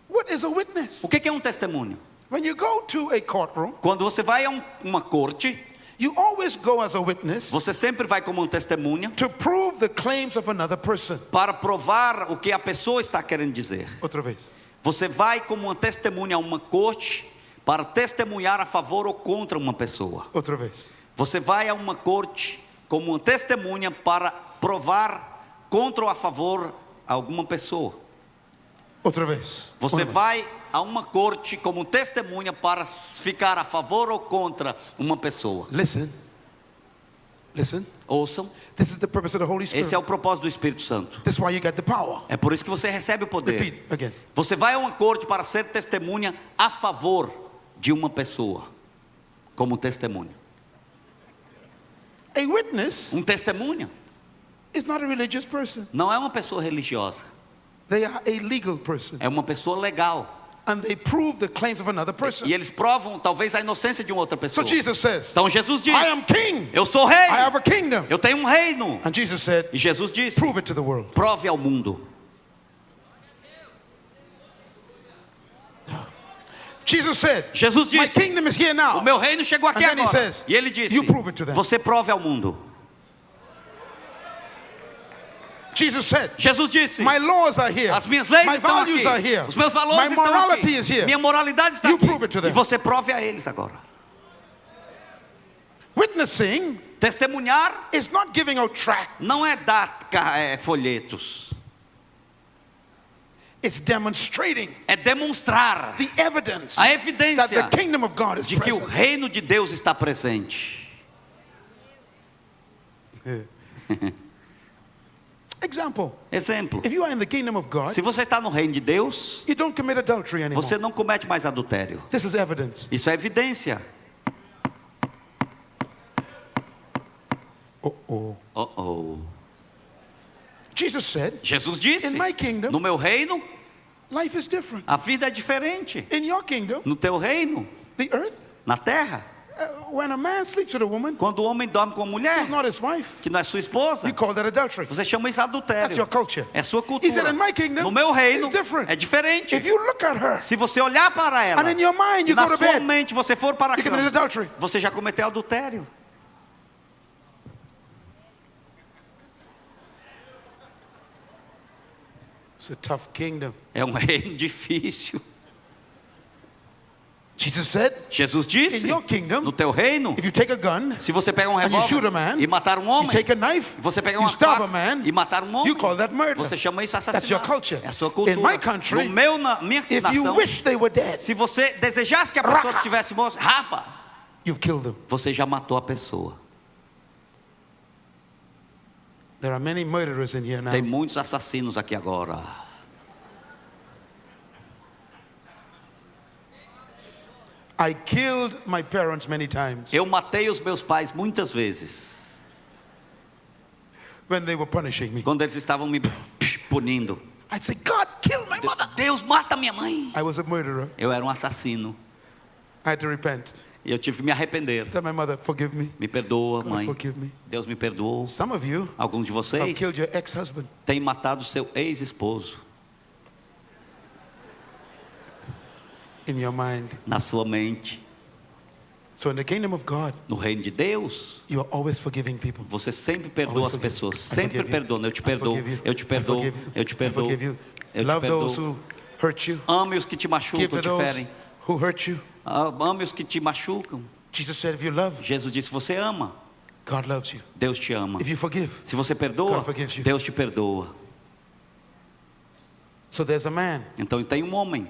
What is a witness? O que é um testemunho? When you go to a courtroom, Quando você vai a uma corte, you always go as a witness você sempre vai como uma testemunha to prove the claims of another person. para provar o que a pessoa está querendo dizer. Outra vez. Você vai como uma testemunha a uma corte para testemunhar a favor ou contra uma pessoa. Outra vez. Você vai a uma corte como uma testemunha para provar contra ou a favor alguma pessoa. Outra vez. Você Uma vez. vai a uma corte como testemunha para ficar a favor ou contra uma pessoa. Listen. Listen. Ouçam, This is the purpose of the Holy Spirit. esse é o propósito do Espírito Santo. This is why you get the power. É por isso que você recebe o poder. Repeat again. Você vai a uma corte para ser testemunha a favor de uma pessoa, como testemunha. A witness Um testemunha is not a religious person. não é uma pessoa religiosa, They are a legal person. é uma pessoa legal. And they prove the claims of another person. E eles provam talvez a inocência de uma outra So pessoa. Jesus says, Então Jesus diz: I am king. eu sou rei, I have a kingdom. eu tenho um reino. And Jesus said, E Jesus diz: prove it to the world. prove ao mundo. Jesus said, Jesus my disse: kingdom is here now. o meu reino chegou aqui And then he agora. says, E ele disse: you prove it to them. você prove ao mundo. Jesus said, Jesus disse: my laws are here. as minhas leis My estão values aqui. are here. Os meus valores My estão morality aqui. is here. Minha moralidade está You aqui. prove it to them. E você prove a eles agora. Witnessing Testemunhar is not giving out tracts. não é dar folhetos. It's demonstrating É demonstrar the evidence a that evidência the kingdom of God is de que o present. reino de Deus está presente. Example. Exemplo: If you are in the kingdom of God, se você está no reino de Deus, you don't commit adultery anymore. você não comete mais adultério. This is evidence. Isso é evidência. Uh-oh. Oh. Jesus said, Jesus disse: In my kingdom, no meu reino, life is different. a vida é diferente. In your kingdom, No teu reino, the earth na terra, When a man sleeps with a woman Quando o homem dorme com uma mulher who's not his wife, que não é sua esposa, you call that adultery. você chama isso That's adultério. your culture. É sua He said, cultura. in my kingdom, No meu reino it's different. é diferente. If you look at her Se você olhar para ela and in your mind e you na go to sua bed, mente você for para a you committed cama, adultery. você já cometeu adultério. It's a tough kingdom. É um reino difícil. Jesus said, Jesus disse, in your kingdom, no teu reino, if you take a gun, se você pega um and you shoot a revólver man, e matar um you homem, take a knife, você pega you uma stab a faca man, e matar um homem, you call that murder. você chama isso That's your assassinato. culture. É a sua In cultura. my country, Na minha if you nação, wish they were dead, se você desejasse que a pessoa estivesse morta, Rafa, you've killed them. você já matou a pessoa. There are many murderers in here now. Tem muitos assassinos aqui agora. I killed my parents many times Eu matei os meus pais muitas vezes, when they were punishing me. quando eles estavam me punindo. I'd say, God, kill my mother. Deus, mata minha mãe. I was a murderer. Eu era um assassino. I had to repent. E eu tive que me arrepender. Tell my mother, forgive me. Me perdoa, God, mãe. forgive me. Deus me perdoou. Some of you Alguns de have vocês killed your ex-husband. têm matado seu ex-esposo In your mind. na sua mente. So in the kingdom of God, No reino de Deus, you are always forgiving people. você sempre perdoa as pessoas. I Sempre forgive you. perdoa. Eu te I perdoo. forgive you. Eu te I perdoo. forgive you. Eu te I perdoo. forgive you. Eu te Love those perdoo. who hurt you. Ame os que te Give machucam, to te those ferem. who hurt you. Ame os que te machucam. Jesus said, if you love, Jesus disse: você ama, God loves you. Deus te ama. If you forgive. Se você perdoa, God forgives you. Deus te perdoa. So there's a man Então tem um homem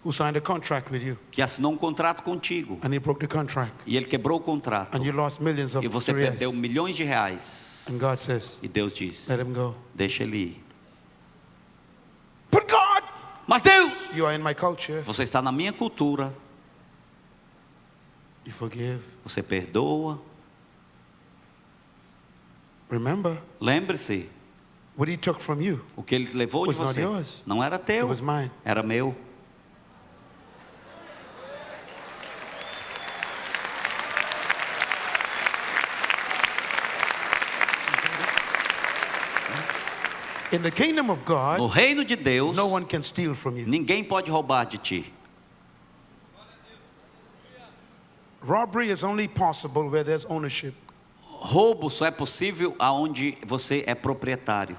who signed a contract with you, que assinou um contrato contigo and he broke the contract, e ele quebrou o contrato and you lost millions of e você reais. perdeu milhões de reais. And God says, E Deus diz: let him go. deixa ele ir. But God, Mas Deus, you are in my culture. você está na minha cultura. You forgive. Você perdoa. Remember, Lembre-se, what he took from you, o que ele levou de Was not você yours. não era teu, it was mine. era meu. In the kingdom of No God, reino de Deus, no one can steal from you. ninguém pode roubar de ti. Robbery is only possible where there's ownership. Roubo só é possível aonde você é proprietário.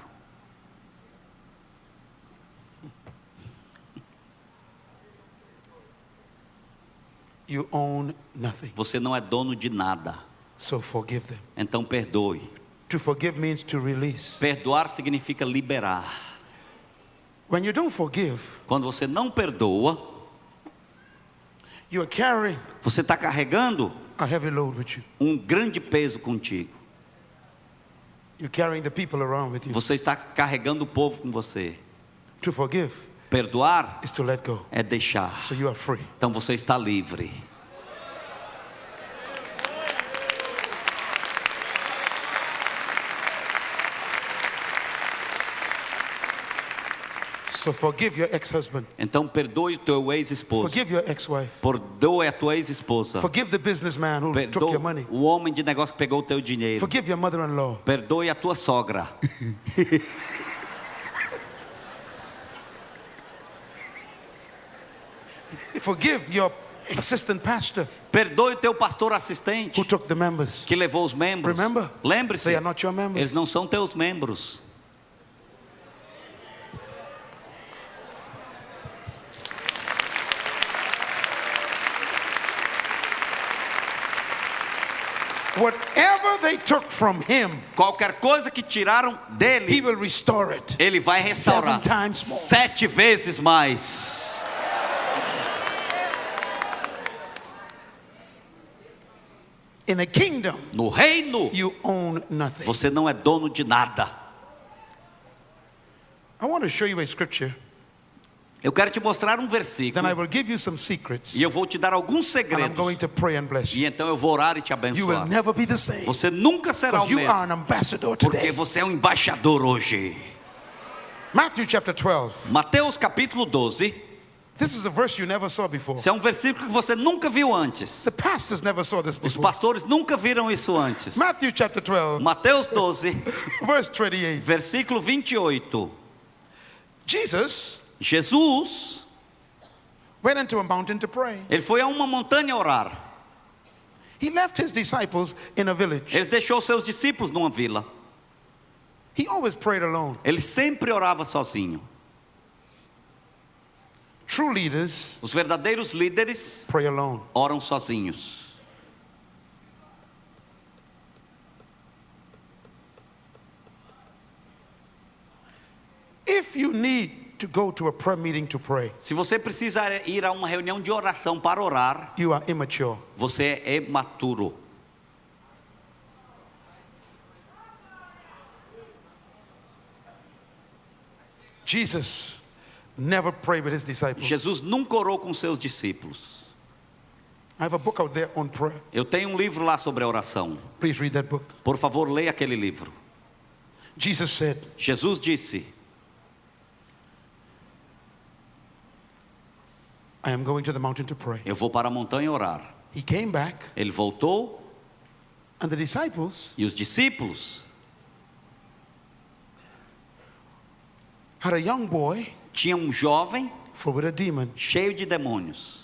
You own nothing. Você não é dono de nada. So forgive them. Então perdoe. To forgive means to release. Perdoar significa liberar. When you don't forgive, Quando você não perdoa, you are carrying você está carregando a heavy load with you. um grande peso contigo. You're carrying the people around with you. Você está carregando o povo com você. To forgive Perdoar is to let go. é deixar. So you are free. Então você está livre. So forgive your ex-husband. Então perdoe o teu ex-esposo. Forgive your ex-wife. Perdoe a tua ex-esposa. Forgive the businessman who took Perdoe your money. o homem de negócio que pegou o teu dinheiro. Forgive your mother-in-law. Perdoe a tua sogra. Forgive your assistant pastor Perdoe o teu pastor assistente who took the members. que levou os membros. Remember, Lembre-se, they are not your members. eles não são teus membros. Whatever they took from him, Qualquer coisa que tiraram he dele, will restore it. ele vai restaurar 7 times more. 7 vezes mais. In a kingdom, No reino, you own nothing. você não é dono de nada. I want to show you a scripture. Eu quero te mostrar um Then I versículo will give you some secrets. e eu vou te dar alguns And I'm segredos. going to pray and bless you. E então eu vou orar e te You will abençoar. never be the same. Você nunca será o Because you mesmo, are an ambassador porque today. você é um embaixador hoje. Matthew chapter 12. Mateus capítulo 12, This is a verse you never saw before. Esse é um versículo que você nunca viu antes. The pastors never saw this Os before. pastores nunca viram isso antes. Matthew chapter 12, Mateus 12, verse 28. versículo 28. Jesus Jesus, went into a mountain to pray. ele foi a uma montanha orar. He left his disciples in a village. Ele deixou seus discípulos numa vila. He always prayed alone. Ele sempre orava sozinho. True leaders Os verdadeiros líderes pray alone. oram sozinhos. If you need to go to a prayer meeting to pray, Se você precisa ir a uma reunião de oração para orar, you are immature. você é imaturo. Jesus never prayed with his disciples. Jesus nunca orou com seus discípulos. I have a book out there on prayer. Eu tenho um livro lá sobre a oração. Please read that book. Por favor, leia aquele livro. Jesus said, Jesus disse: I am going to the mountain to pray. eu vou para a montanha orar. He came back, Ele voltou and the disciples e os discípulos had a young boy tinham um jovem full with a demon, cheio de demônios.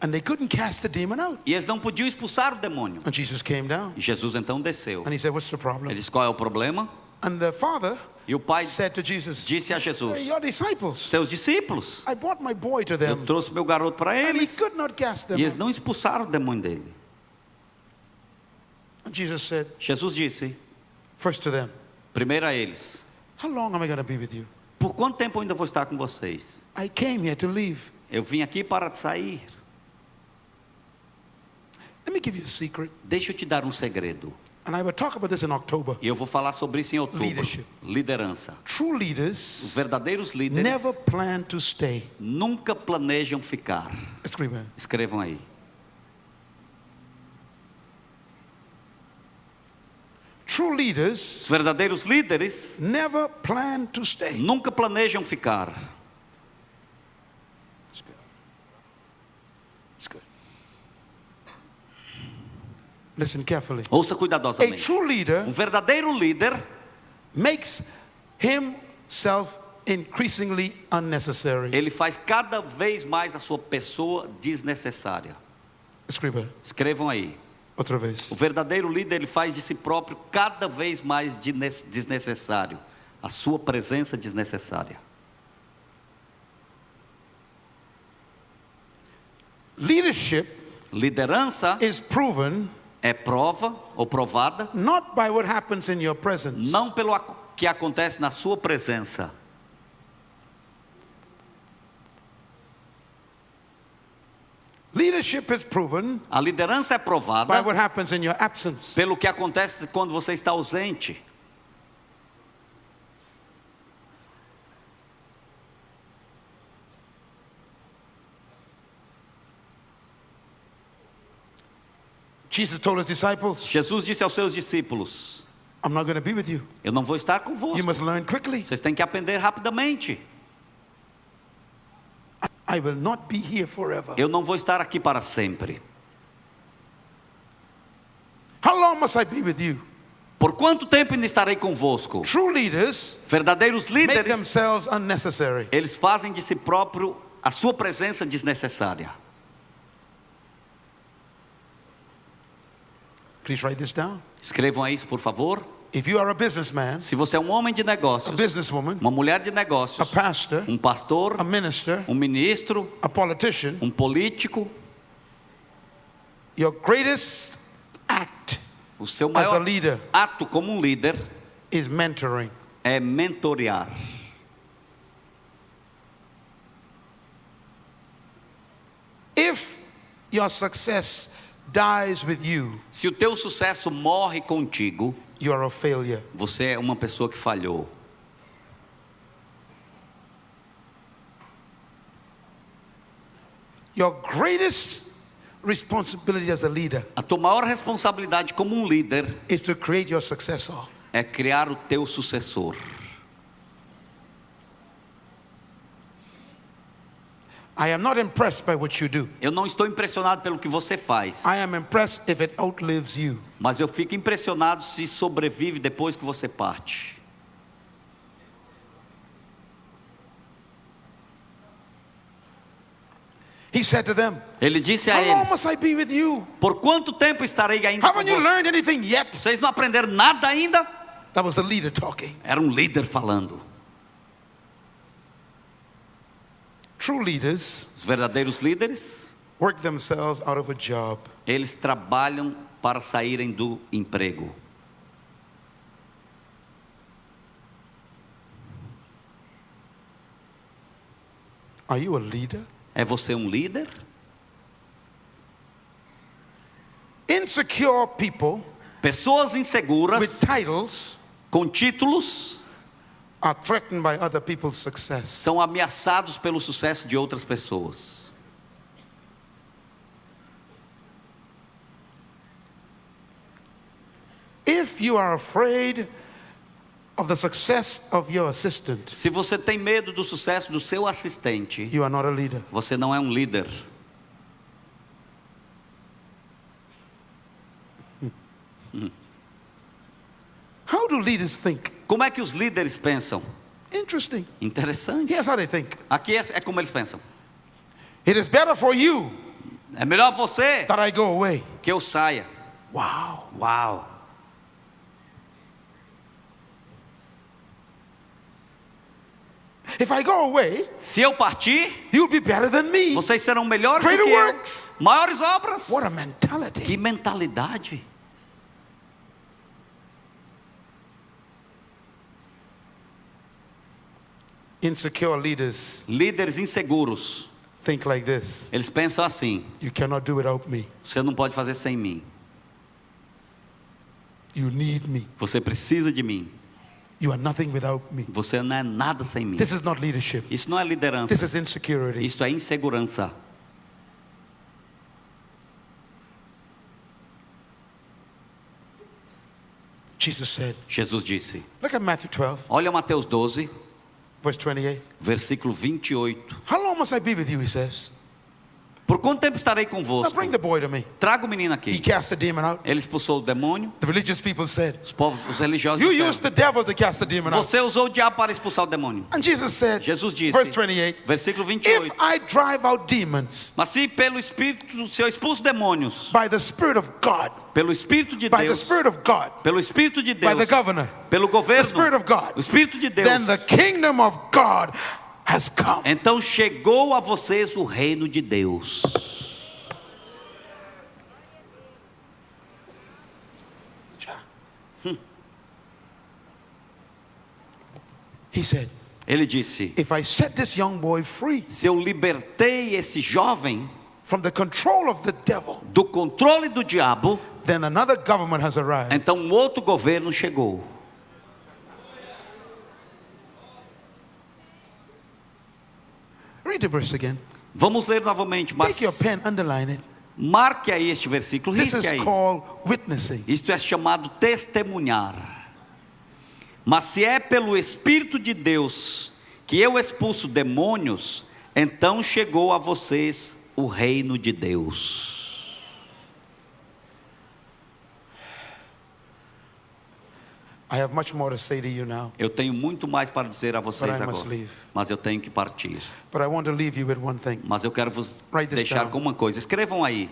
and they couldn't cast the demon out. E eles não podiam expulsar o demônio. And Jesus came down, E Jesus então desceu. and he said, what's the Ele problem? disse: qual é o problema? And the father E o pai said to Jesus, disse a Jesus: "Hey, your disciples, seus discípulos, I brought my boy to eu them, trouxe meu garoto para and he eles, could not cast them e eles out." não expulsaram o demônio dele. And Jesus said, Jesus disse, first to them, primeiro a eles: how long am I going to be with you? por quanto tempo eu ainda vou estar com vocês? I came here to leave. Eu vim aqui para sair. Let me give you a secret. Deixa eu te dar um segredo. And I will talk about this in October. E eu vou falar sobre isso em outubro. Leadership. Liderança. True Os leaders verdadeiros líderes never plan to stay. nunca planejam ficar. Escreva. Escrevam aí. True leaders Os verdadeiros líderes never plan to stay. nunca planejam ficar. It's good. It's good. Listen carefully. Ouça A cuidadosamente. true leader Um verdadeiro líder makes himself increasingly unnecessary. ele faz cada vez mais a sua pessoa desnecessária. Escreva. Escrevam aí. Outra vez. O verdadeiro líder ele faz de si próprio cada vez mais desnecessário. A sua presença desnecessária. Leadership Liderança is proven é prova ou provada not by what happens in your presence, não pelo que acontece na sua presença. leadership is proven A liderança é by provada what happens in your absence. pelo que acontece quando você está ausente. Jesus told his disciples, Jesus disse aos seus discípulos: I'm not going to be with you. eu não vou estar convosco. You must learn quickly. Vocês têm que aprender rapidamente. I will not be here forever. Eu não vou estar aqui para sempre. How long must I be with you? Por quanto tempo ainda estarei convosco? True leaders Verdadeiros make líderes, themselves unnecessary. eles fazem de si próprio a sua presença desnecessária. Please write this down. Escrevam aí isso, por favor. If you are a businessman, Se você é um homem de a negócios, businesswoman, uma mulher de a negócios, pastor, um pastor, a minister, um ministro, a politician, um político, your greatest act o seu as a maior leader ato como um líder is mentoring. é mentorear. If your success dies with you, Se o teu sucesso morre contigo, you are a failure. você é uma pessoa que falhou. Your greatest responsibility as a leader A tua maior responsabilidade como um líder is to create your successor. é criar o teu sucessor. I am not impressed by what you do. Eu não estou impressionado pelo que você faz, I am impressed if it outlives you. mas eu fico impressionado se sobrevive depois que você parte. He said to them, Ele disse a how long eles: must I be with you? por quanto tempo estarei ainda Haven't you convosco? learned anything yet? Vocês não aprenderam nada ainda? That was the leader talking. Era um líder falando. True leaders Os verdadeiros líderes, work themselves out of a job. eles trabalham para saírem do emprego. Are you a leader? É você um líder? Insecure people Pessoas with inseguras, titles com títulos, are threatened by other people's success. são ameaçados pelo sucesso de outras pessoas. If you are afraid of the success of your assistant, Se você tem medo do sucesso do seu assistente, you are not a leader. você não é um líder. How do leaders think? Como é que os líderes pensam? Interesting. Interessante. Here's how they think. Aqui é como eles pensam. It is better for you É melhor você that I go away. que eu saia. Wow. Uau! If I go away, Se eu partir, you'll be better than me. vocês serão melhores do Greater que eu. works. Maiores obras. What a mentality. Que mentalidade. Insecure leaders Líderes inseguros, think like this. eles pensam assim: You cannot do without me. você não pode fazer sem mim. You need me. Você precisa de mim. You are nothing without me. Você não é nada sem mim. This is not leadership. Isso não é liderança. This is insecurity. Isso é insegurança. Jesus said, Jesus disse. look at Matthew 12, Olha Mateus 12, verse 28. versículo 28. How long must I be with you, he says. Por quanto tempo estarei Now convosco? bring the boy to me. Traga o menino He aqui. cast the demon out. Ele expulsou o demônio. The religious people said, Os religiosos you disseram, used the devil to cast the demon out. você usou o diabo para expulsar o demônio. And Jesus said, Jesus disse, verse 28, versículo if 28. I drive out demons Mas se pelo Espírito, se eu expulso demônios, by the Spirit of God, pelo Espírito de by the Deus, Spirit of God, pelo Espírito de by Deus, the governor, pelo the governo, Spirit of God, o Espírito de Deus, then the kingdom of God has come. então chegou a vocês o reino de Deus. He said, Ele disse, if I set this young boy free se eu libertei esse jovem from the control of the devil, do controle do diabo, then another government has arrived. então um outro governo chegou. Read the verse again. Vamos ler novamente, mas Take your pen, underline it. marque aí este versículo, This risque is aí. called witnessing. Isto é chamado testemunhar. Mas se é pelo Espírito de Deus que eu expulso demônios, então chegou a vocês o reino de Deus. I have much more to say to you now, Eu tenho muito mais para dizer a vocês But I must agora, leave. mas eu tenho que partir. but I want to leave you with one thing. Mas eu quero vos Write this deixar down. com uma coisa. Escrevam aí.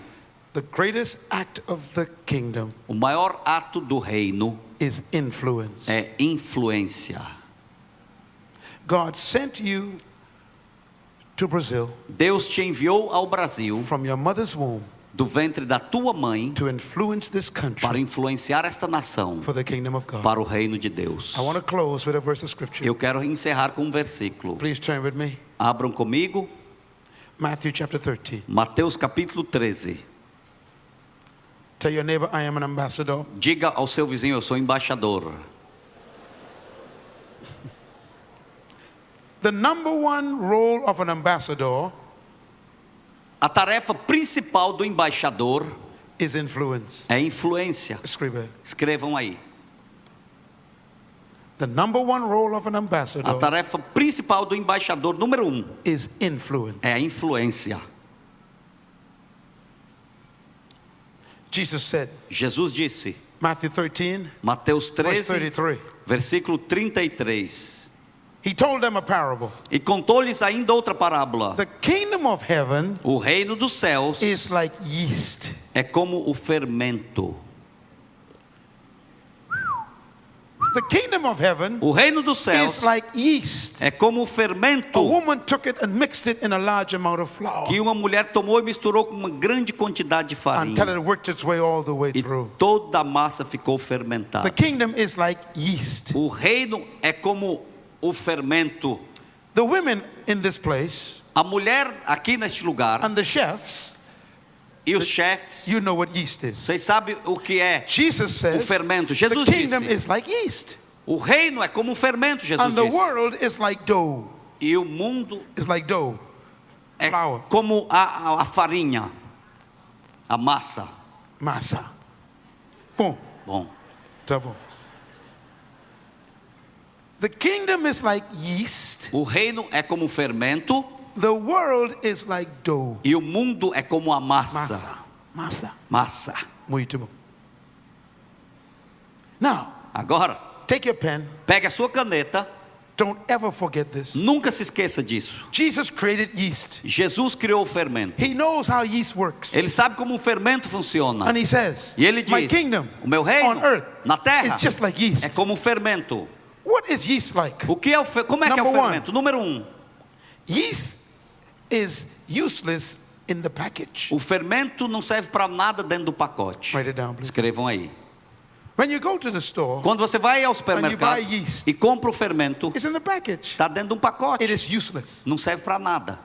The greatest act of the kingdom O maior ato do reino is influence. é influência. God sent you to Brazil Deus te enviou ao Brasil, from your mother's womb do ventre da tua mãe, to influence this para country influenciar esta nação for the kingdom of God. para o reino de Deus. I want to close with a verse of scripture. Eu quero encerrar com um versículo. Please turn with me. Abram comigo, Matthew chapter 13. Mateus capítulo 13. Tell your neighbor, I am an ambassador. Diga ao seu vizinho, eu sou embaixador. The number one role of an ambassador A tarefa principal do embaixador is influence. é influência. Scribe. Escrevam aí. The number one role of an A ambassador tarefa principal do embaixador número 1 is influence. é a influência. Jesus said, Jesus disse, Matthew 13, Mateus verse 13, 33. versículo 33. He told them a parable. E contou-lhes ainda outra parábola. The kingdom of heaven O reino dos céus is like yeast. é como o fermento. The kingdom of heaven O reino dos céus is like yeast. é como o A fermento woman took it and mixed it in a large amount of flour que uma mulher tomou e misturou com uma grande quantidade de until farinha. it worked its way all the way E through. toda a massa ficou The fermentada. kingdom is like yeast. O reino é como o fermento. The women in this place A mulher aqui neste lugar and the chefs, e os chefes, you know what yeast is. vocês sabem o que é Jesus says o fermento. the Jesus kingdom disse, is like yeast. o reino é como um fermento, Jesus And the disse. world is like dough. E o mundo It's like dough. é Flour. como a farinha, a massa. Massa. Bom, Bom, tá bom. The kingdom is like yeast. o reino é como um fermento The world is like dough. e o mundo é como a massa. Massa. Massa. Massa. Muito bom. Now, Agora, take your pen. pegue a sua caneta. Don't ever forget this. Nunca se esqueça disso. Jesus created yeast. Jesus criou o fermento. He knows how yeast works. Ele sabe como um fermento funciona. And he says, E ele my diz, kingdom o meu reino on earth na terra is just like é yeast. como um fermento. What is yeast like? O que é como é que é o Number one. fermento? Número 1. Yeast is useless in the package. O fermento não serve para nada dentro do pacote. Write it down, please. Escrevam aí. When you go to the store, Quando você vai ao buy supermercado yeast. e compra o fermento, it's in the package. está dentro de um pacote. It is useless. Não serve para nada.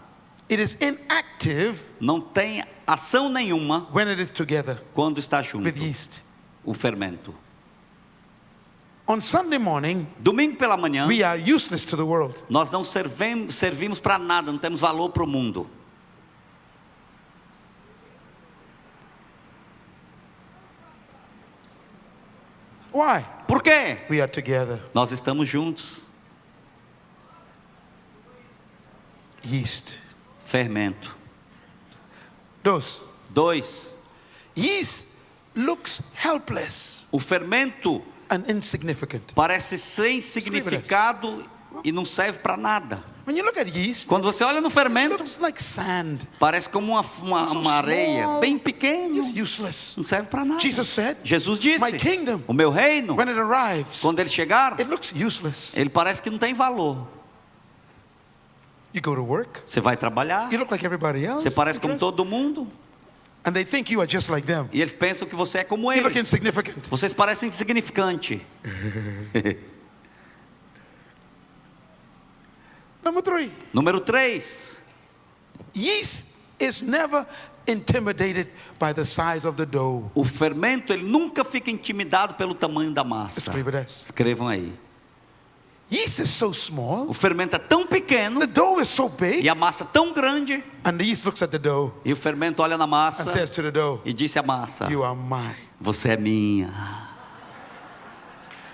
It is inactive Não tem ação nenhuma when it is together quando está junto. with yeast. O fermento. On Sunday morning, Domingo pela manhã, we are useless to the world. nós não servimos para nada, não temos valor para o mundo. Why? Por quê? We are together. Nós estamos juntos. Yeast. Fermento. 2. 2. Yeast looks helpless O fermento and insignificant. parece sem significado e não serve para nada. When you look at yeast, Quando você olha no it fermento, looks like sand. parece como uma areia, small. bem pequeno. It's useless. Não serve para nada. Jesus said, Jesus disse, my kingdom, o meu reino, when it arrives, quando ele chegar, it looks useless. ele parece que não tem valor. You go to work, Você vai trabalhar, you look like everybody else, você parece como todo mundo, and they think you are just like them. e eles pensam que você é como You look eles. insignificant. Vocês parecem insignificante. Number 3, Número 3. yeast is never intimidated by the size of the dough. O fermento, ele nunca fica intimidado pelo tamanho da massa. Escreva this. Escrevam aí. Yeast is so small, O fermento é tão pequeno the dough is so big, e a massa tão grande, and the yeast looks at the dough e o fermento olha na massa and says to the dough, e disse à massa: you are mine. você é minha.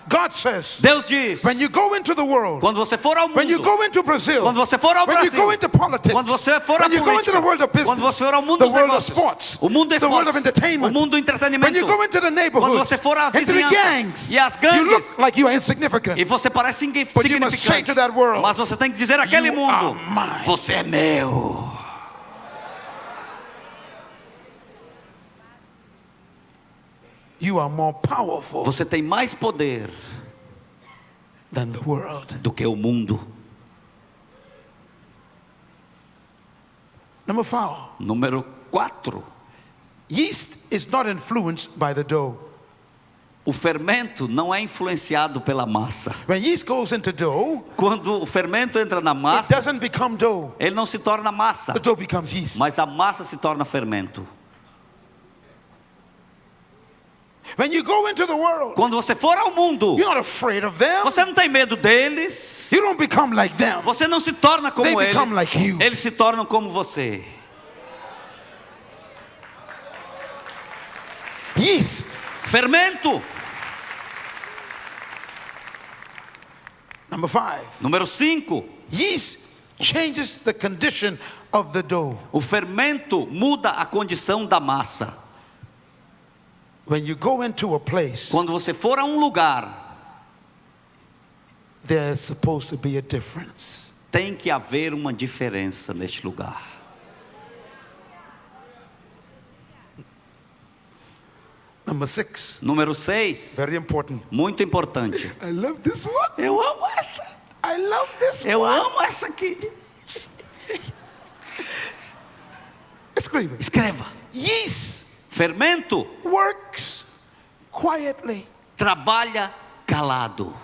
God says, Deus diz: when you go into the world, quando você for ao when you mundo, go into Brazil, quando você for ao when you Brasil, go into politics, quando você for à when you go into política, the world of quando business, você for ao mundo the dos world of negócios, sports, o mundo do the world of esporte, o entertainment, mundo do when entretenimento, you go into the quando neighborhoods, você for à into the vizinhança gangs, e às you gangues, look like you are insignificant. e você parece But you must say insignificante, to that world, mas você tem que dizer àquele you mundo: are mine. você é meu. You are more powerful Você tem mais poder than the world. do que o mundo. Number 4, Número 4. yeast is not influenced by the dough. O fermento não é influenciado pela massa. When yeast goes into dough, Quando o fermento entra na it massa, doesn't become dough. ele não se torna massa, The dough becomes yeast. mas a massa se torna fermento. When you go into the world, Quando você for ao mundo, you're not afraid of them. você não tem medo deles, You don't become like them. você não se torna como They eles, become like you. eles se tornam como você. Yeast Fermento Number 5. Número 5. Yeast changes the condition of the dough. O fermento muda a condição da massa. When you go into a place, Quando você for a um lugar, there's supposed to be a difference. tem que haver uma diferença neste lugar. Number 6. Número 6. Very important. Muito importante. I love this one. Eu amo essa. I love this Eu one. amo essa aqui. Escreva. Escreva. Yeast Fermento works quietly. trabalha calado.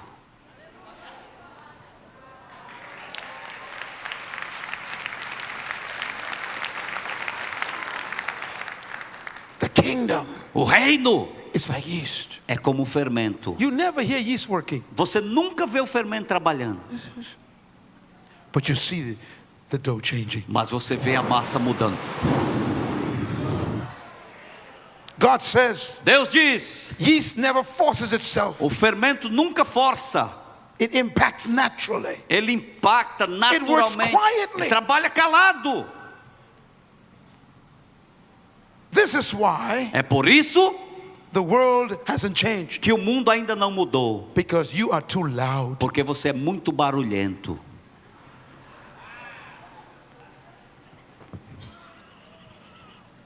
The kingdom O reino is like yeast. é como um fermento. You never hear yeast working, Você nunca vê o fermento trabalhando, but you see the dough changing. mas você vê a massa mudando. God says Deus diz: yeast never forces itself. o fermento nunca força. It impacts naturally. Ele impacta It works naturalmente. quietly. Ele trabalha calado. This is why É por isso the world hasn't changed, que o mundo ainda não mudou. because you are too loud. Porque você é muito barulhento.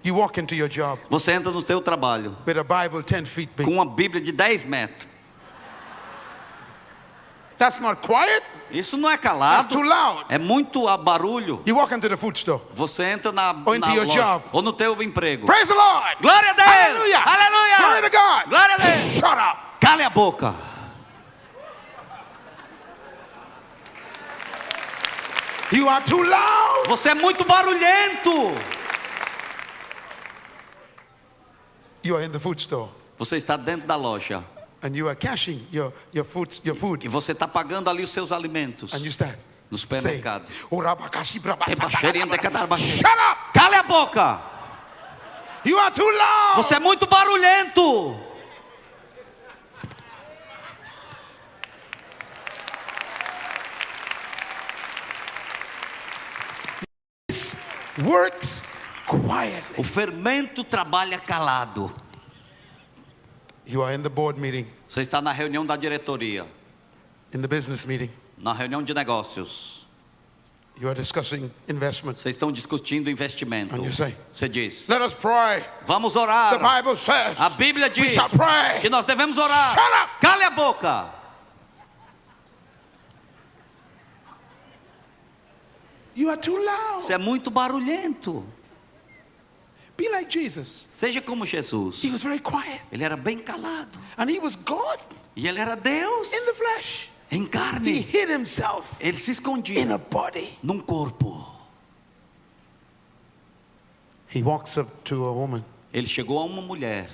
You walk into your job Você entra no seu trabalho with a Bible 10 feet big. com uma Bíblia de 10 metros. That's not quiet. Isso não é That's calado. too loud. É muito barulho. You walk into the food store. Você entra na Or into your loja, job. ou no teu emprego. Praise the Lord. Glória a Deus! Hallelujah. Aleluia! Glory to God. Glória a Deus! Shut up. Cale a boca. You are too loud. Você é muito barulhento. You are in the food store Você está dentro da loja and you are cashing your food. e você está pagando ali os seus alimentos And you stand. no Say, supermercado. "Orabakashi brabasa." Shut Shut up. Cale a boca. You are too loud. Você é muito barulhento. Works quietly. O fermento trabalha calado. You are in the board meeting, Você está na reunião da diretoria, in the business meeting. na reunião de negócios. You are discussing investments. Vocês estão discutindo investimento. And you say, Você diz: "Let us pray." vamos The orar. Bible says A Bíblia we diz shall pray. que nós devemos orar. Shut up. Cale a boca. You are too loud. Você é muito barulhento. Be like Jesus. Seja como Jesus. He was very quiet. Ele era bem calado. And he was God E ele era Deus in the flesh. em He carne. hid himself Ele se in escondia a body. num corpo. He walks up to a woman Ele chegou a uma mulher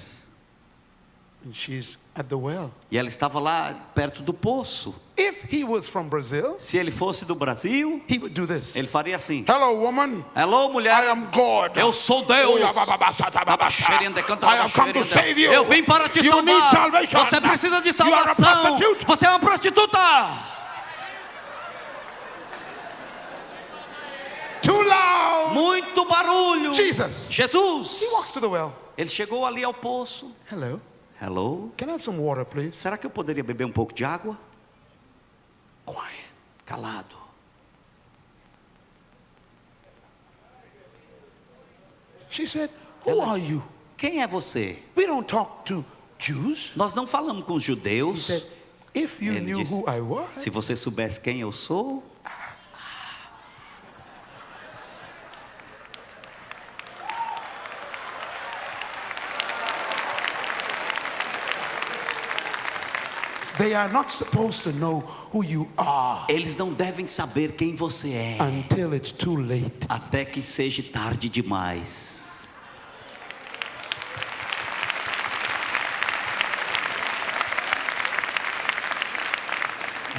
and she's at the well. e ela estava lá perto do poço. If he was from Brazil, Se ele fosse do Brasil, he would do this. ele faria assim: "Hello, woman. hello, I mulher. am God. Eu sou Deus. I have come to save you. Eu vim para te You need salvar. salvation. Você precisa de You are a salvação. prostitute. Você é uma prostituta. Too loud." Muito barulho. Jesus. Jesus. He walks to the well. Ele chegou ali ao poço. "Hello. Hello. Can I have some water, please?" Será que eu poderia beber um pouco de água? Quiet. Calado. She said, "Who are you?" Quem é você? We don't talk to Jews. Nós não falamos com os He judeus. said, "If you Ele knew disse, who I was." se você soubesse quem eu sou. They are not supposed to know who you are Eles não devem saber quem você é until it's too late. até que seja tarde demais.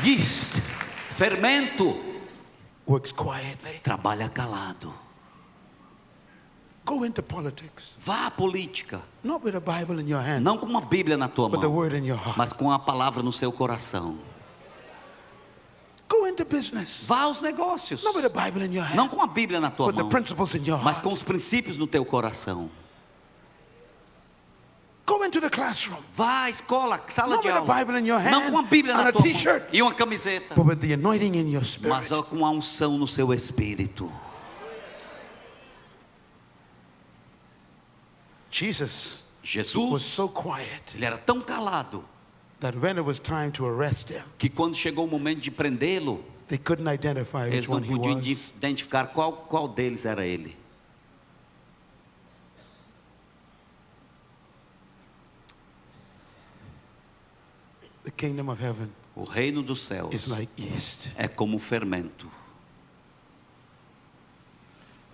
Yeast Fermento works quietly. trabalha calado. Go into politics, Vá à política, not with a Bible in your hand, não com uma Bíblia na tua but the mão, word in your heart. mas com a palavra no seu coração. into business. Vá aos negócios. Not with a Bible in your hand, Não com a Bíblia na tua but the mão, principles in your mas heart. com os princípios no teu coração. Go into the classroom, Vá à escola, sala not de with a aula. Bible in your Não hand com a Bíblia and na a tua mão t-shirt, e uma camiseta, but with the anointing in your spirit. mas com a unção no seu espírito. Jesus was Jesus, so quiet ele era tão calado that when it was time to arrest him, que quando chegou o momento de prendê-lo, they couldn't identify eles which não one he podiam was. identificar qual deles era ele. The kingdom of heaven O reino dos céus is like yeast. é como fermento.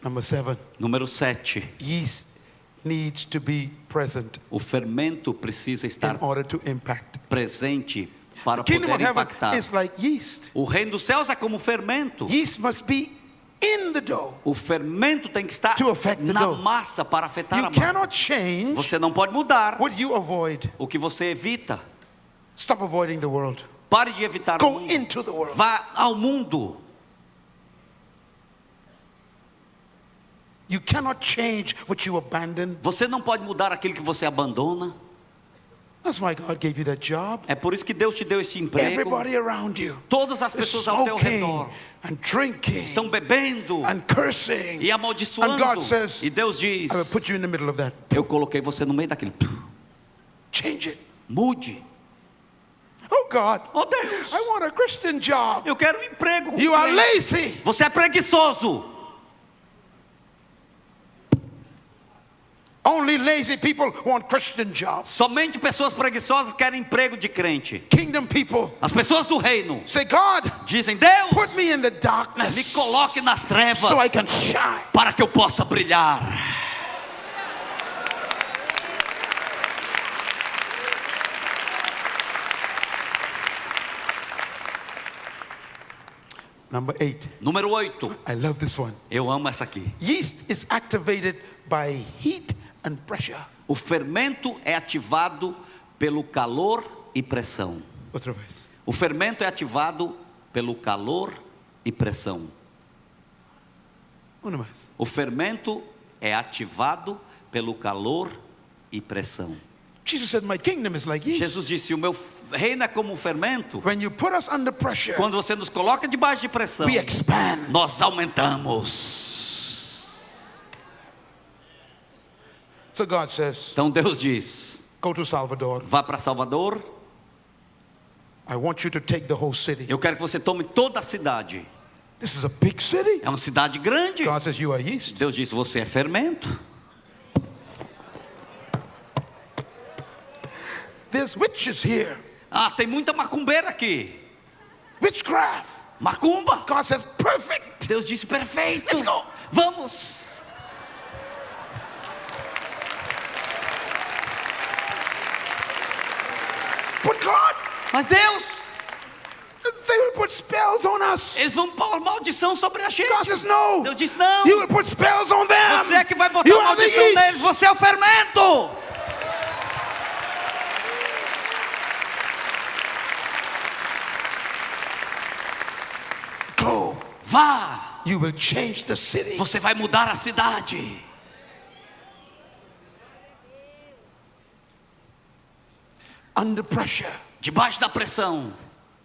Number 7, Número 7. yeast needs to be present O fermento precisa in estar order to impact. presente para The kingdom of poder heaven impactar. is like yeast. O reino dos céus é como fermento. Yeast must be in the dough. O fermento tem que estar To affect the na dough. massa para afetar You a massa. cannot change Você não pode mudar what you avoid. o que você evita. Stop avoiding the world. Pare de evitar o Go mundo. into the world. Vá ao mundo. You cannot change what you abandon. Você não pode mudar aquilo que você abandona. That's why God gave you that job. É por isso que Deus te deu esse emprego. Everybody around you Todas as is pessoas ao teu smoking redor and drinking estão bebendo and cursing. e amaldiçoando. And God says, E Deus diz: I will put you in the middle of that. eu coloquei você no meio daquele. Change it. Mude. Oh God, Oh Deus, I want a Christian job. eu quero um emprego. com You are crente. lazy. Você é preguiçoso. Only lazy people want Christian jobs. Somente pessoas preguiçosas querem emprego de crente. Kingdom people As pessoas do reino say, God, dizem: Deus, put me in the darkness me coloque nas trevas so I can shine. para que eu possa brilhar. Number 8. Número 8. I love this one. Eu amo essa aqui. Yeast is activated by heat and pressure. O fermento é ativado pelo calor e pressão. Outra vez. O fermento é ativado pelo calor e pressão. Uma mais. O fermento é ativado pelo calor e pressão. Jesus said, my kingdom is like yeast. Jesus disse: o meu reino é como um fermento. When you put us under pressure, Quando você nos coloca debaixo de pressão, we expand. nós aumentamos. So God says, Então Deus diz: go to Salvador. vá para Salvador. I want you to take the whole city. Eu quero que você tome toda a cidade. This is a big city. É uma cidade grande. God says, you are yeast. Deus disse: você é fermento. There's witches here. Ah, tem muita macumbeira aqui. Witchcraft. Macumba. God says, perfect. Deus disse: perfeito. Let's go. Vamos. But God, Mas Deus, they will put spells on us. eles vão pôr maldição sobre a gente. God says, no. Deus disse: não. You will put spells on them. Você é que vai botar You are the maldição neles. yeast. Você é o fermento. Go. Vá. You will change the city. Você vai mudar a cidade. Under pressure, Debaixo da pressão,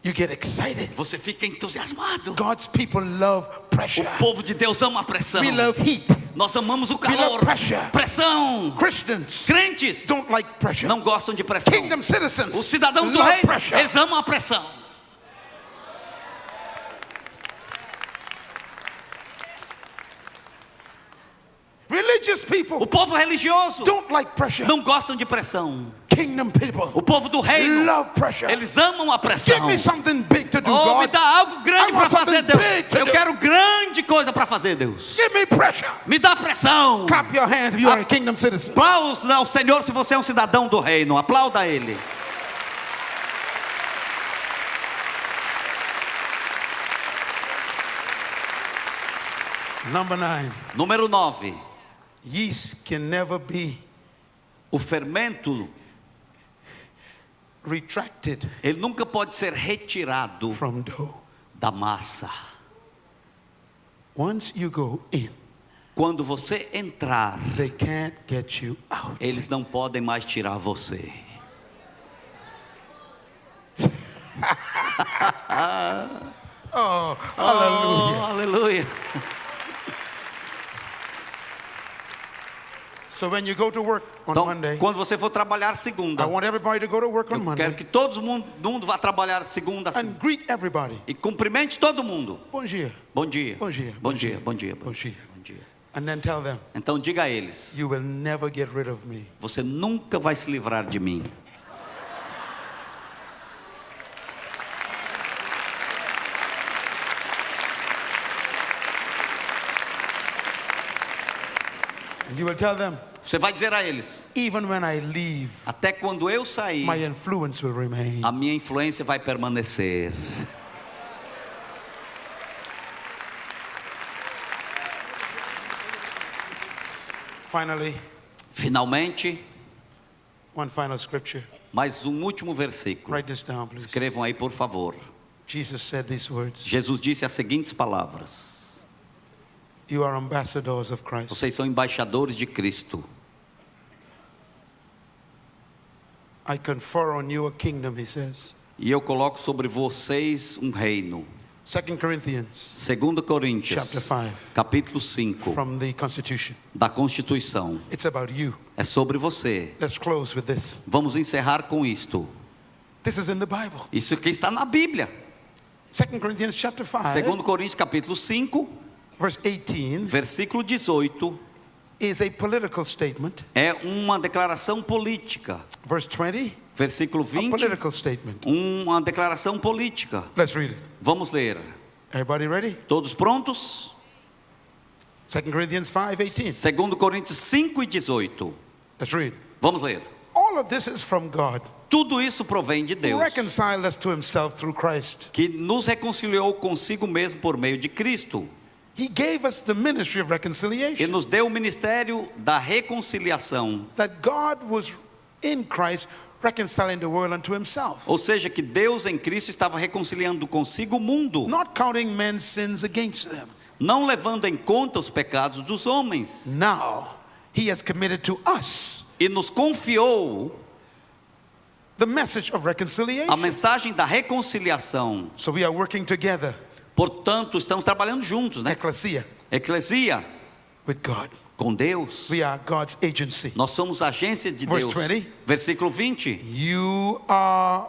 you get excited. você fica entusiasmado. God's people love pressure. O povo de Deus ama a pressão. We love heat. Nós amamos o We love calor. pressure. Pressão. Christians Crentes don't like pressure. não gostam de pressão. Kingdom citizens Os cidadãos do love reino, pressure. eles amam a pressão. Religious O people povo religioso don't like pressure. não gostam de pressão. Kingdom people O povo do reino, love pressure. eles amam a Give pressão. me something big to do, Oh, me God. dá algo grande I para want fazer, something Deus. big to Eu do. quero grande coisa para fazer, Deus. Give me pressure. Me dá pressão. Clap your hands if you are a kingdom citizen. Aplausos ao Senhor se você é um cidadão do reino. Aplauda Ele. Number 9. Número 9. Yeast can never be O fermento, retracted ele nunca pode ser retirado from dough. da massa. Once you go in, Quando você entrar, they can't get you out. eles não podem mais tirar você. Oh, hallelujah. Oh, aleluia. So when you go to work on Então, Monday, quando você for trabalhar segunda, I want everybody to go to work on eu Monday quero que todo mundo vá trabalhar segunda and greet everybody. e cumprimente todo mundo. Bom dia. Bom dia. Bom dia. Bom dia. Bom dia. Bom dia. Bom dia. And then tell them, Então diga a eles: you will never get rid of me. você nunca vai se livrar de mim. And you will tell them, Você vai dizer a eles: even when I leave, até quando eu sair, my influence will remain. a minha influência vai permanecer. Finally, Finalmente, one final scripture. mais um último versículo. Write this down, please. Escrevam aí, por favor. Jesus said these words. Jesus disse as seguintes palavras: You are ambassadors of Christ. vocês são embaixadores de Cristo. I confer on you a kingdom, he says. E eu coloco sobre vocês um reino. 2 Corinthians 2 Coríntios, chapter 5, capítulo 5, from the Constitution. da Constituição. It's about you. É sobre você. Let's close with this. Vamos encerrar com isto. This is in the Bible. Isso aqui está na Bíblia. 2 Corinthians chapter 5, 2 Coríntios, capítulo 5, verse 18 versículo 18, is a political statement. é uma declaração política. Verse 20, Versículo a 20, political statement. uma declaração política. Let's read it. Vamos ler. Everybody ready? Todos prontos? 2 Corinthians 5, 18. 2 Coríntios 5 e 18. Let's read. Vamos ler. All of this is from God, Tudo isso provém de who Deus, reconciled us to himself through Christ. que nos reconciliou consigo mesmo por meio de Cristo. He gave us the ministry of E reconciliation. nos deu o ministério da reconciliação. That God was in Christ reconciling the world unto himself. Ou seja, que Deus em Cristo estava reconciliando consigo o mundo, Not counting men's sins against them. não levando em conta os pecados dos homens. Now, he has committed to us E nos confiou the message of a reconciliation. mensagem da reconciliação. So we are working together, Portanto, estamos trabalhando juntos, né? ecclesia, Eclesia, with God. com Deus. We are God's agency. Nós somos agência de Verse Deus. 20. Versículo 20. You are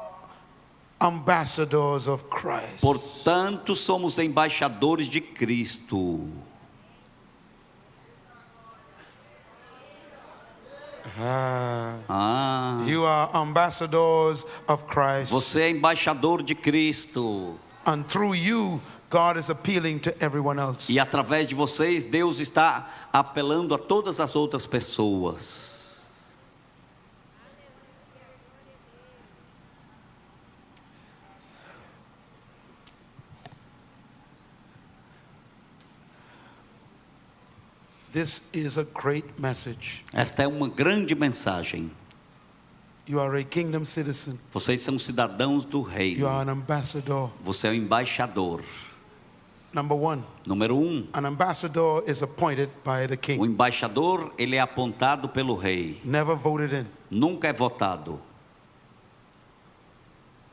ambassadors of Christ. Portanto, somos embaixadores de Cristo. You are ambassadors of Christ. Você é embaixador de Cristo. And through you, God is appealing to everyone else. E através de vocês, Deus está apelando a todas as outras pessoas. This is a great message. Esta é uma grande mensagem. You are a kingdom citizen. Vocês são cidadãos do You reino. are an ambassador. Você é o embaixador. Number one, Número 1. an ambassador is appointed by the O king. embaixador, ele é apontado pelo rei. Never voted in. Nunca é votado.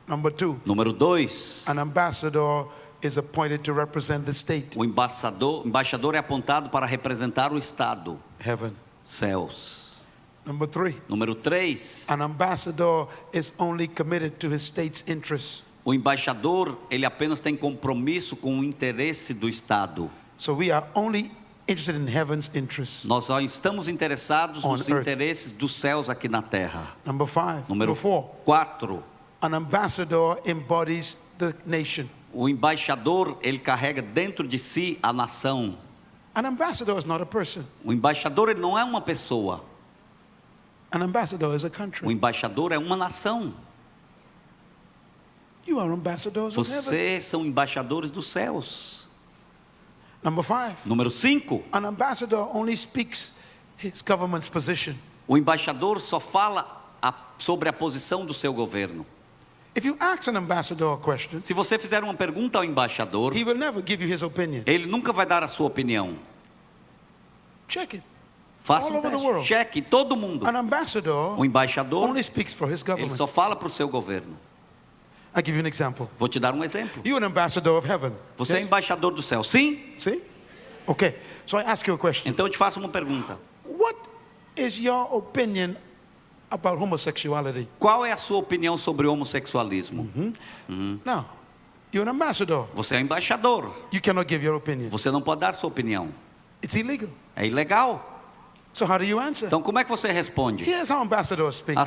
Number two, Número 2. an ambassador is appointed to represent the state, O embaixador é apontado para representar o Estado, heaven. céus. Number three, Número 3. an ambassador is only committed to his state's interests. O embaixador, ele apenas tem compromisso com o interesse do Estado. So we are only interested in heaven's interests. Nós só estamos interessados On nos earth. interesses dos céus aqui na terra. Number five, Número number four, 4. an ambassador embodies the nation. O embaixador, ele carrega dentro de si a nação. An ambassador is not a person. O embaixador, ele não é uma pessoa. An ambassador is a O country. embaixador é uma nação. You are ambassadors of heaven. Vocês são embaixadores dos céus. Number five, Número 5. an ambassador only speaks his government's position. O embaixador só fala sobre a posição do seu governo. If you ask an ambassador a question, Se você fizer uma pergunta ao embaixador, he will never give you his opinion. ele nunca vai dar a sua opinião. Check it. Faça All um over the teste. world. Cheque todo mundo. An ambassador O embaixador, only speaks for his ele government. só fala para o seu governo. I'll give you an example. Vou te dar um exemplo. You're an ambassador of heaven. Você é Yes? embaixador do céu, sim? See? Okay. So I ask you a question. Então eu te faço uma pergunta. What is your opinion about homosexuality? Qual é a sua opinião sobre o homossexualismo? Now, you're an ambassador. Você é embaixador. You cannot give your opinion. Você não pode dar sua opinião. It's illegal. É ilegal. So how do you answer? Então como é que você responde? Here's how ambassadors speak.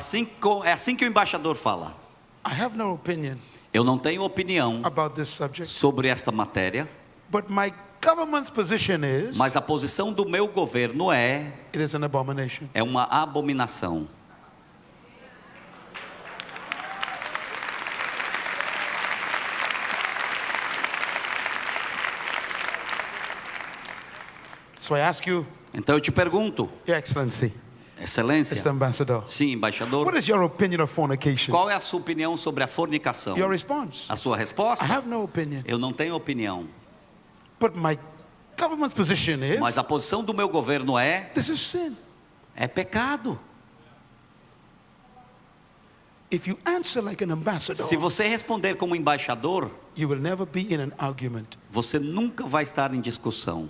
É assim que o embaixador fala. I have no opinion Eu não tenho opinião about this subject, sobre esta matéria, but my government's position is mas a posição do meu governo é it is an abomination. uma abominação. So I ask you, Então eu te pergunto, Your Excellency, Excelência, Mr. Ambassador, sim, embaixador, what is your opinion of fornication? qual é a sua opinião sobre a fornicação? Your response? A sua resposta? I have no opinion, Eu não tenho opinião, but my government's position is mas a posição do meu governo é this is sin. pecado. If you answer like an ambassador, Se você responder como embaixador, you will never be in an argument. você nunca vai estar em discussão.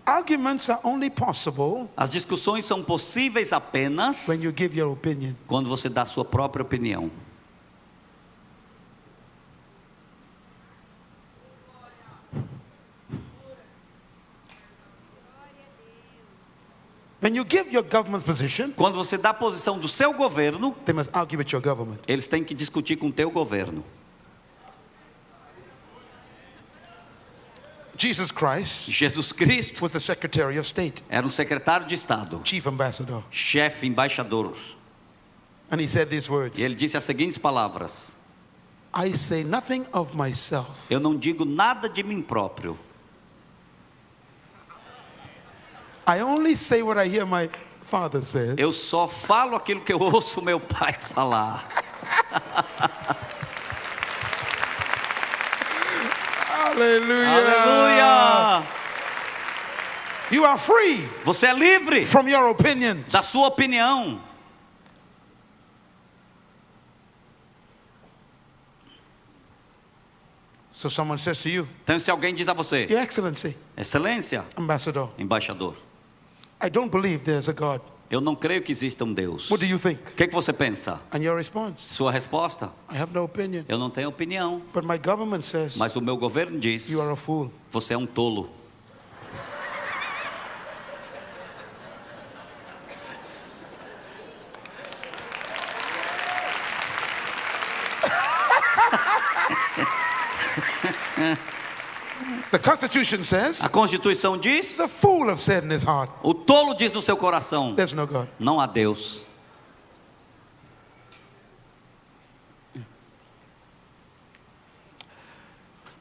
Arguments are only possible As discussões são possíveis apenas when you give your opinion. quando você dá a sua própria opinião. When you give your government's position, Quando você dá a posição do seu governo, they must argue with your government. eles têm que discutir com o teu governo. Jesus Christ Jesus Cristo was the Secretary of State, era um secretário de Estado, Chief Ambassador, chefe, embaixador. and he said these words, E ele disse as seguintes palavras: I say nothing of myself, eu não digo nada de mim próprio. I only say what I hear my father say. Eu só falo aquilo que eu ouço meu pai falar. Hallelujah. Aleluia! You are free Você é livre from your opinions. da sua opinião. So someone says to you, Então se alguém diz a você: Your Excellency, Excelência, Ambassador, embaixador, I don't believe there's a God. eu não creio que exista um Deus. What do you think? O que você pensa? And your response, Sua resposta? I have no opinion, Eu não tenho opinião. but my government says Mas o meu governo diz: you are a fool. você é um tolo. The Constitution says A Constituição diz: the fool have said in his heart, o tolo diz no seu coração: there's no God. não há Deus.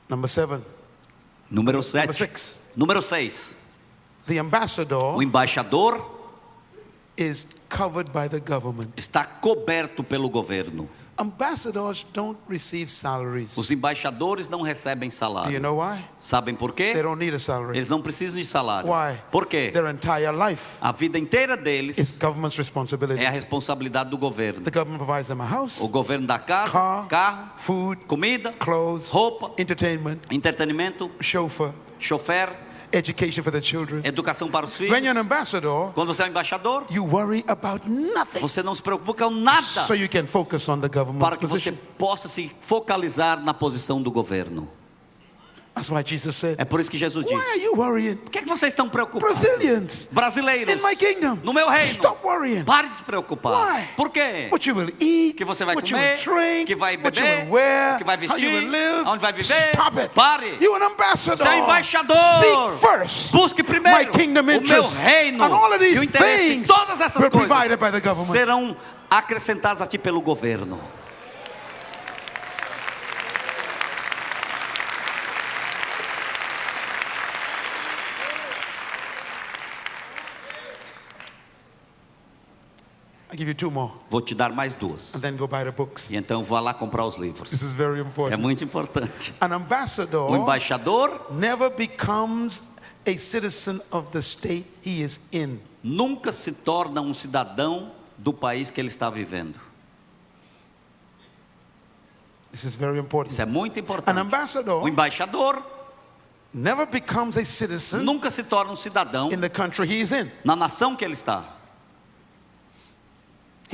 Number 7. Número Number 7. 6. Número 6. The ambassador O embaixador is covered by the government. está coberto pelo governo. Ambassadors don't receive salaries. Os embaixadores não recebem Do you salário. know why? Sabem por They quê? don't need a salary. Eles não precisam de salário. Why? Por quê? Their entire life A vida inteira is deles government's responsibility. é a responsabilidade do governo. The government provides them a house, O governo dá casa, car, carro, food, comida, clothes, roupa, entertainment, entretenimento, chauffeur, chofer, education for the children. educação para os When filhos. you're an ambassador, Quando você é um embaixador, you worry about nothing. você não se preocupa com nada, So you can focus on the government's para que você position. possa se focalizar na posição do governo. That's why Jesus said, É por isso que Jesus why diz: are you worrying? por que é que vocês estão preocupados? Brazilians, Brasileiros, in my kingdom, no meu reino, stop worrying. pare de se preocupar. Why? Por quê? What you will eat, Que você vai what comer, you will drink, que vai what you beber, will wear, que vai how you vestir, will live. aonde vai viver. Stop it. Pare. You an ambassador. Você é embaixador. Seek first Busque primeiro my kingdom o meu interest. reino. And all of E these o interesse em things todas essas were coisas provided by the government. serão acrescentadas a ti pelo governo. I give you 2 more. Vou te dar mais 2. And then go buy the books. E então vá lá comprar os livros. This is very É important. muito importante. An O ambassador embaixador never becomes a citizen of the state he is in. nunca se torna um cidadão do país que ele está vivendo. This is very important. Isso é muito An importante. ambassador O embaixador never becomes a citizen nunca se torna um cidadão in the country he is in. na nação que ele está.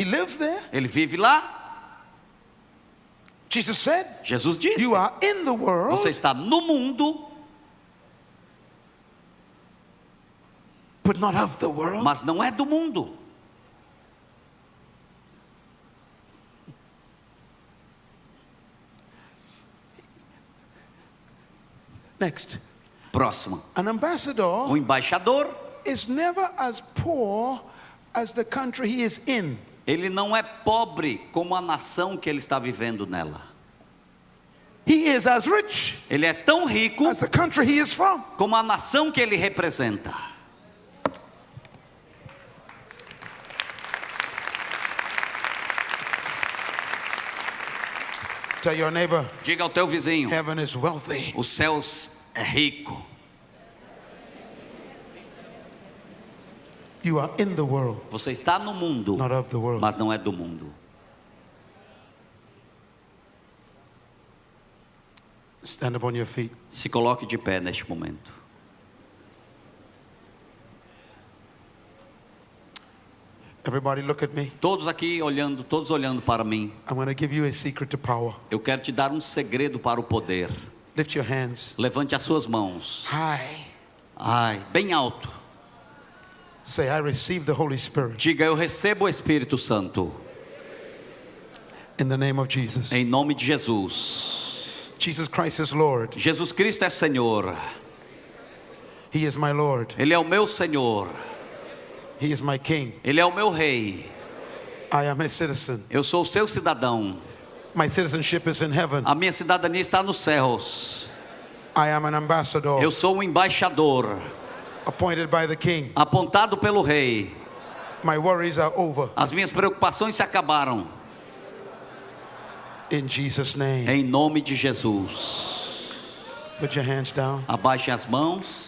He lives there. Ele vive lá. Jesus said, Jesus disse: you are in the world, você está no mundo, but not of the world. mas não é do mundo. Next. Próximo. An ambassador O embaixador, is never as poor as the country he is in. ele não é pobre como a nação que ele está vivendo nela. He is as rich Ele é tão rico as the country he is from. como a nação que ele representa. Tell your neighbor, Diga ao teu vizinho: heaven is wealthy. os céus é rico. You are in the world, Você está no mundo, not of the world. mas não é do mundo. Stand up on your feet. Se coloque de pé neste momento. Everybody look at me. Todos aqui olhando, todos olhando para mim. I'm going to give you a secret to power. Eu quero te dar um segredo para o poder. Lift your hands Levante as suas mãos. high. Ai, bem alto. Say, I receive the Holy Spirit Diga: eu recebo o Espírito Santo. in the name of Jesus. Em nome de Jesus. Jesus Christ is Lord. Jesus Cristo é Senhor. He is my Lord. Ele é o meu Senhor. He is my King. Ele é o meu Rei. I am a citizen. Eu sou o seu cidadão. My citizenship is in heaven. A minha cidadania está nos céus. I am an ambassador Eu sou um embaixador, appointed by the King. apontado pelo Rei. My worries are over. As minhas preocupações se acabaram. In Jesus' name. Em nome de Jesus. Put your hands down. Abaixe as mãos.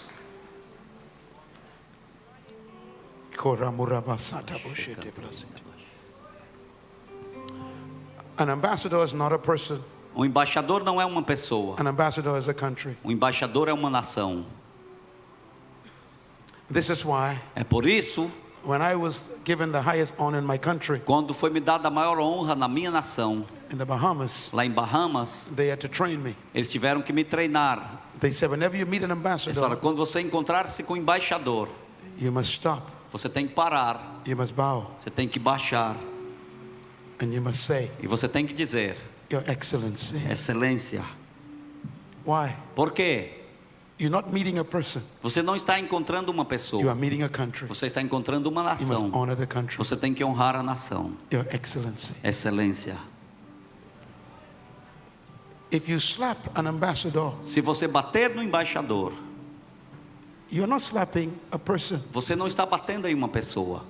An ambassador is not a person. Um embaixador não é uma pessoa. An ambassador is a country. Um embaixador é uma nação. This is why É por isso, when I was given the highest honor in my country, quando foi me dada a maior honra na minha nação, in the Bahamas, lá em Bahamas, they had to train me. eles tiveram que me treinar. They said, whenever you meet an Eles falaram: ambassador, quando você encontrar-se com o embaixador, you must stop, você tem que parar, you must bow, você tem que baixar and you must say, e você tem que dizer: Your Excellency. Excelência. Why? Por quê? You're not meeting a person. Você não está encontrando uma You pessoa, are meeting a country. você está encontrando uma You must nação. honor the country. Você tem que honrar a nação. Your Excellency. Excelência. If you slap an ambassador, Se você bater no embaixador, you're not slapping a person. você não está batendo em uma pessoa.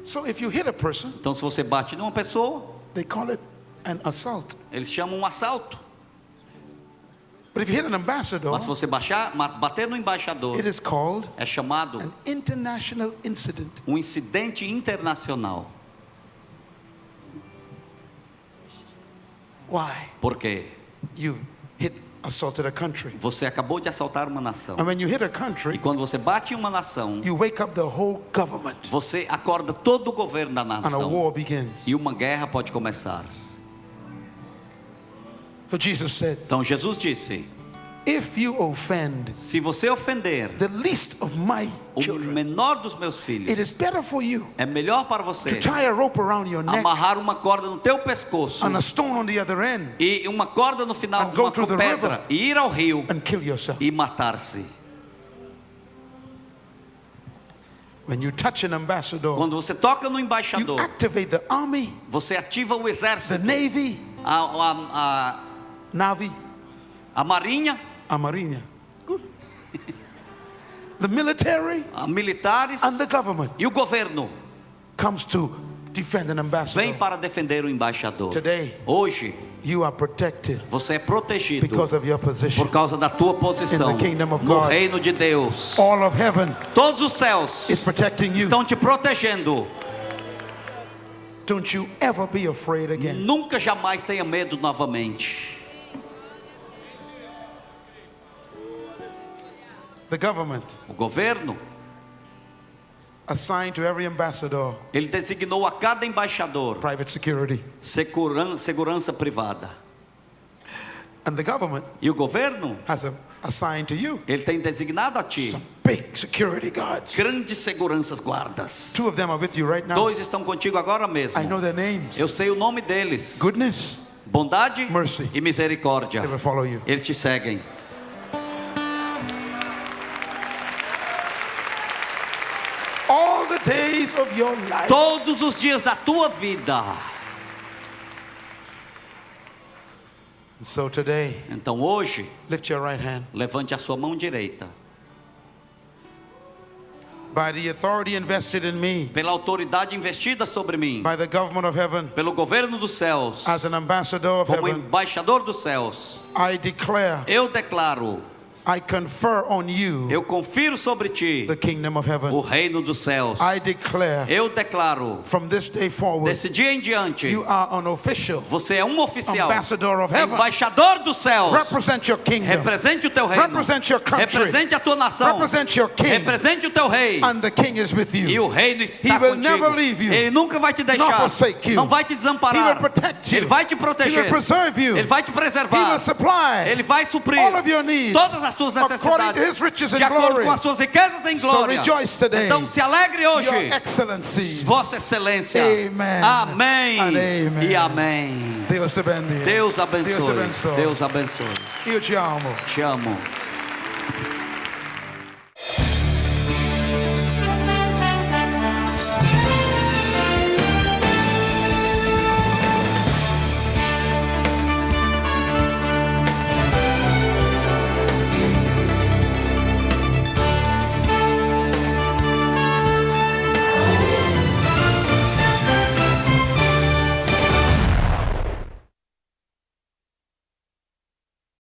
So if you hit a person, Então, se você bate numa pessoa, they call it an assault. eles chamam um assalto. But if you hit an ambassador, Mas se você bater no embaixador, it is called é chamado an international incident. um incidente internacional. Why? Por quê? You assaulted a country. Você acabou de assaltar uma nação. And when you hit a E country, quando você bate em uma nação, you wake up the whole government você acorda todo o governo da and a nação. war begins. E uma guerra pode começar. So Jesus said, Então Jesus disse: if you offend se você ofender the least of my o children, menor dos meus it filhos, is better for you é melhor para to você tie a rope around your neck amarrar uma corda no teu pescoço and a stone on the other end e uma corda no final, And go uma to the pedra, river. e ir ao rio and kill yourself. e matar-se. When you touch an ambassador, Quando você toca no you embaixador, activate the army, você ativa o the exército, navy, a navy, marinha, a marinha, good, the military, a militares and the government. e o governo. comes to defend an ambassador. vem para defender o embaixador. Today, Hoje, you are protected você é protegido because of your position. por causa da tua posição In the kingdom of no God. reino de Deus. All of heaven Todos os céus is protecting you. estão te protegendo. Don't you ever be afraid again. Nunca jamais tenha medo novamente. The government O governo, assigned to every ambassador ele designou a cada embaixador private security. segurança privada. And the government E o governo, has assigned to you ele tem designado a ti some big security guards. grandes seguranças guardas. 2 of them are with you right now. 2 estão contigo agora mesmo. I know their names. Eu sei o nome deles. Goodness, Bondade mercy. e misericórdia. They will follow you. Eles te seguem. All the days of your life. Todos os dias da tua vida. So today, Então hoje, lift your right hand. levante a sua mão direita. By the authority invested in me, Pela autoridade investida sobre mim, by the government of heaven, pelo governo dos céus, as an ambassador of como heaven, embaixador dos céus, I declare, eu declaro, I confer on you eu confiro sobre ti the kingdom of o heaven. reino dos céus. I declare, Eu declaro, from this day forward, desse dia em diante, you are an official você é um oficial, ambassador of heaven. embaixador dos céus. Represent your kingdom. Represente o teu reino, Represent your country. represente a tua nação, Represent your king. represente o teu rei. And the king is with E you. o reino He está will never contigo. leave you, Ele nunca vai te deixar, forsake you. não vai te He desamparar. will protect you. Ele vai te He proteger, will preserve you. ele vai te He will preservar, supply ele vai suprir all of your needs todas as tuas according to necessidades his riches de and acordo glory. com as suas riquezas em So glória. rejoice today, Então se alegre hoje, your excellencies. Vossa Excelência. Amen. Amém And amen. e amém. Deus te bendiga. Deus abençoe. Deus abençoe. Deus abençoe. Eu te amo. Te amo.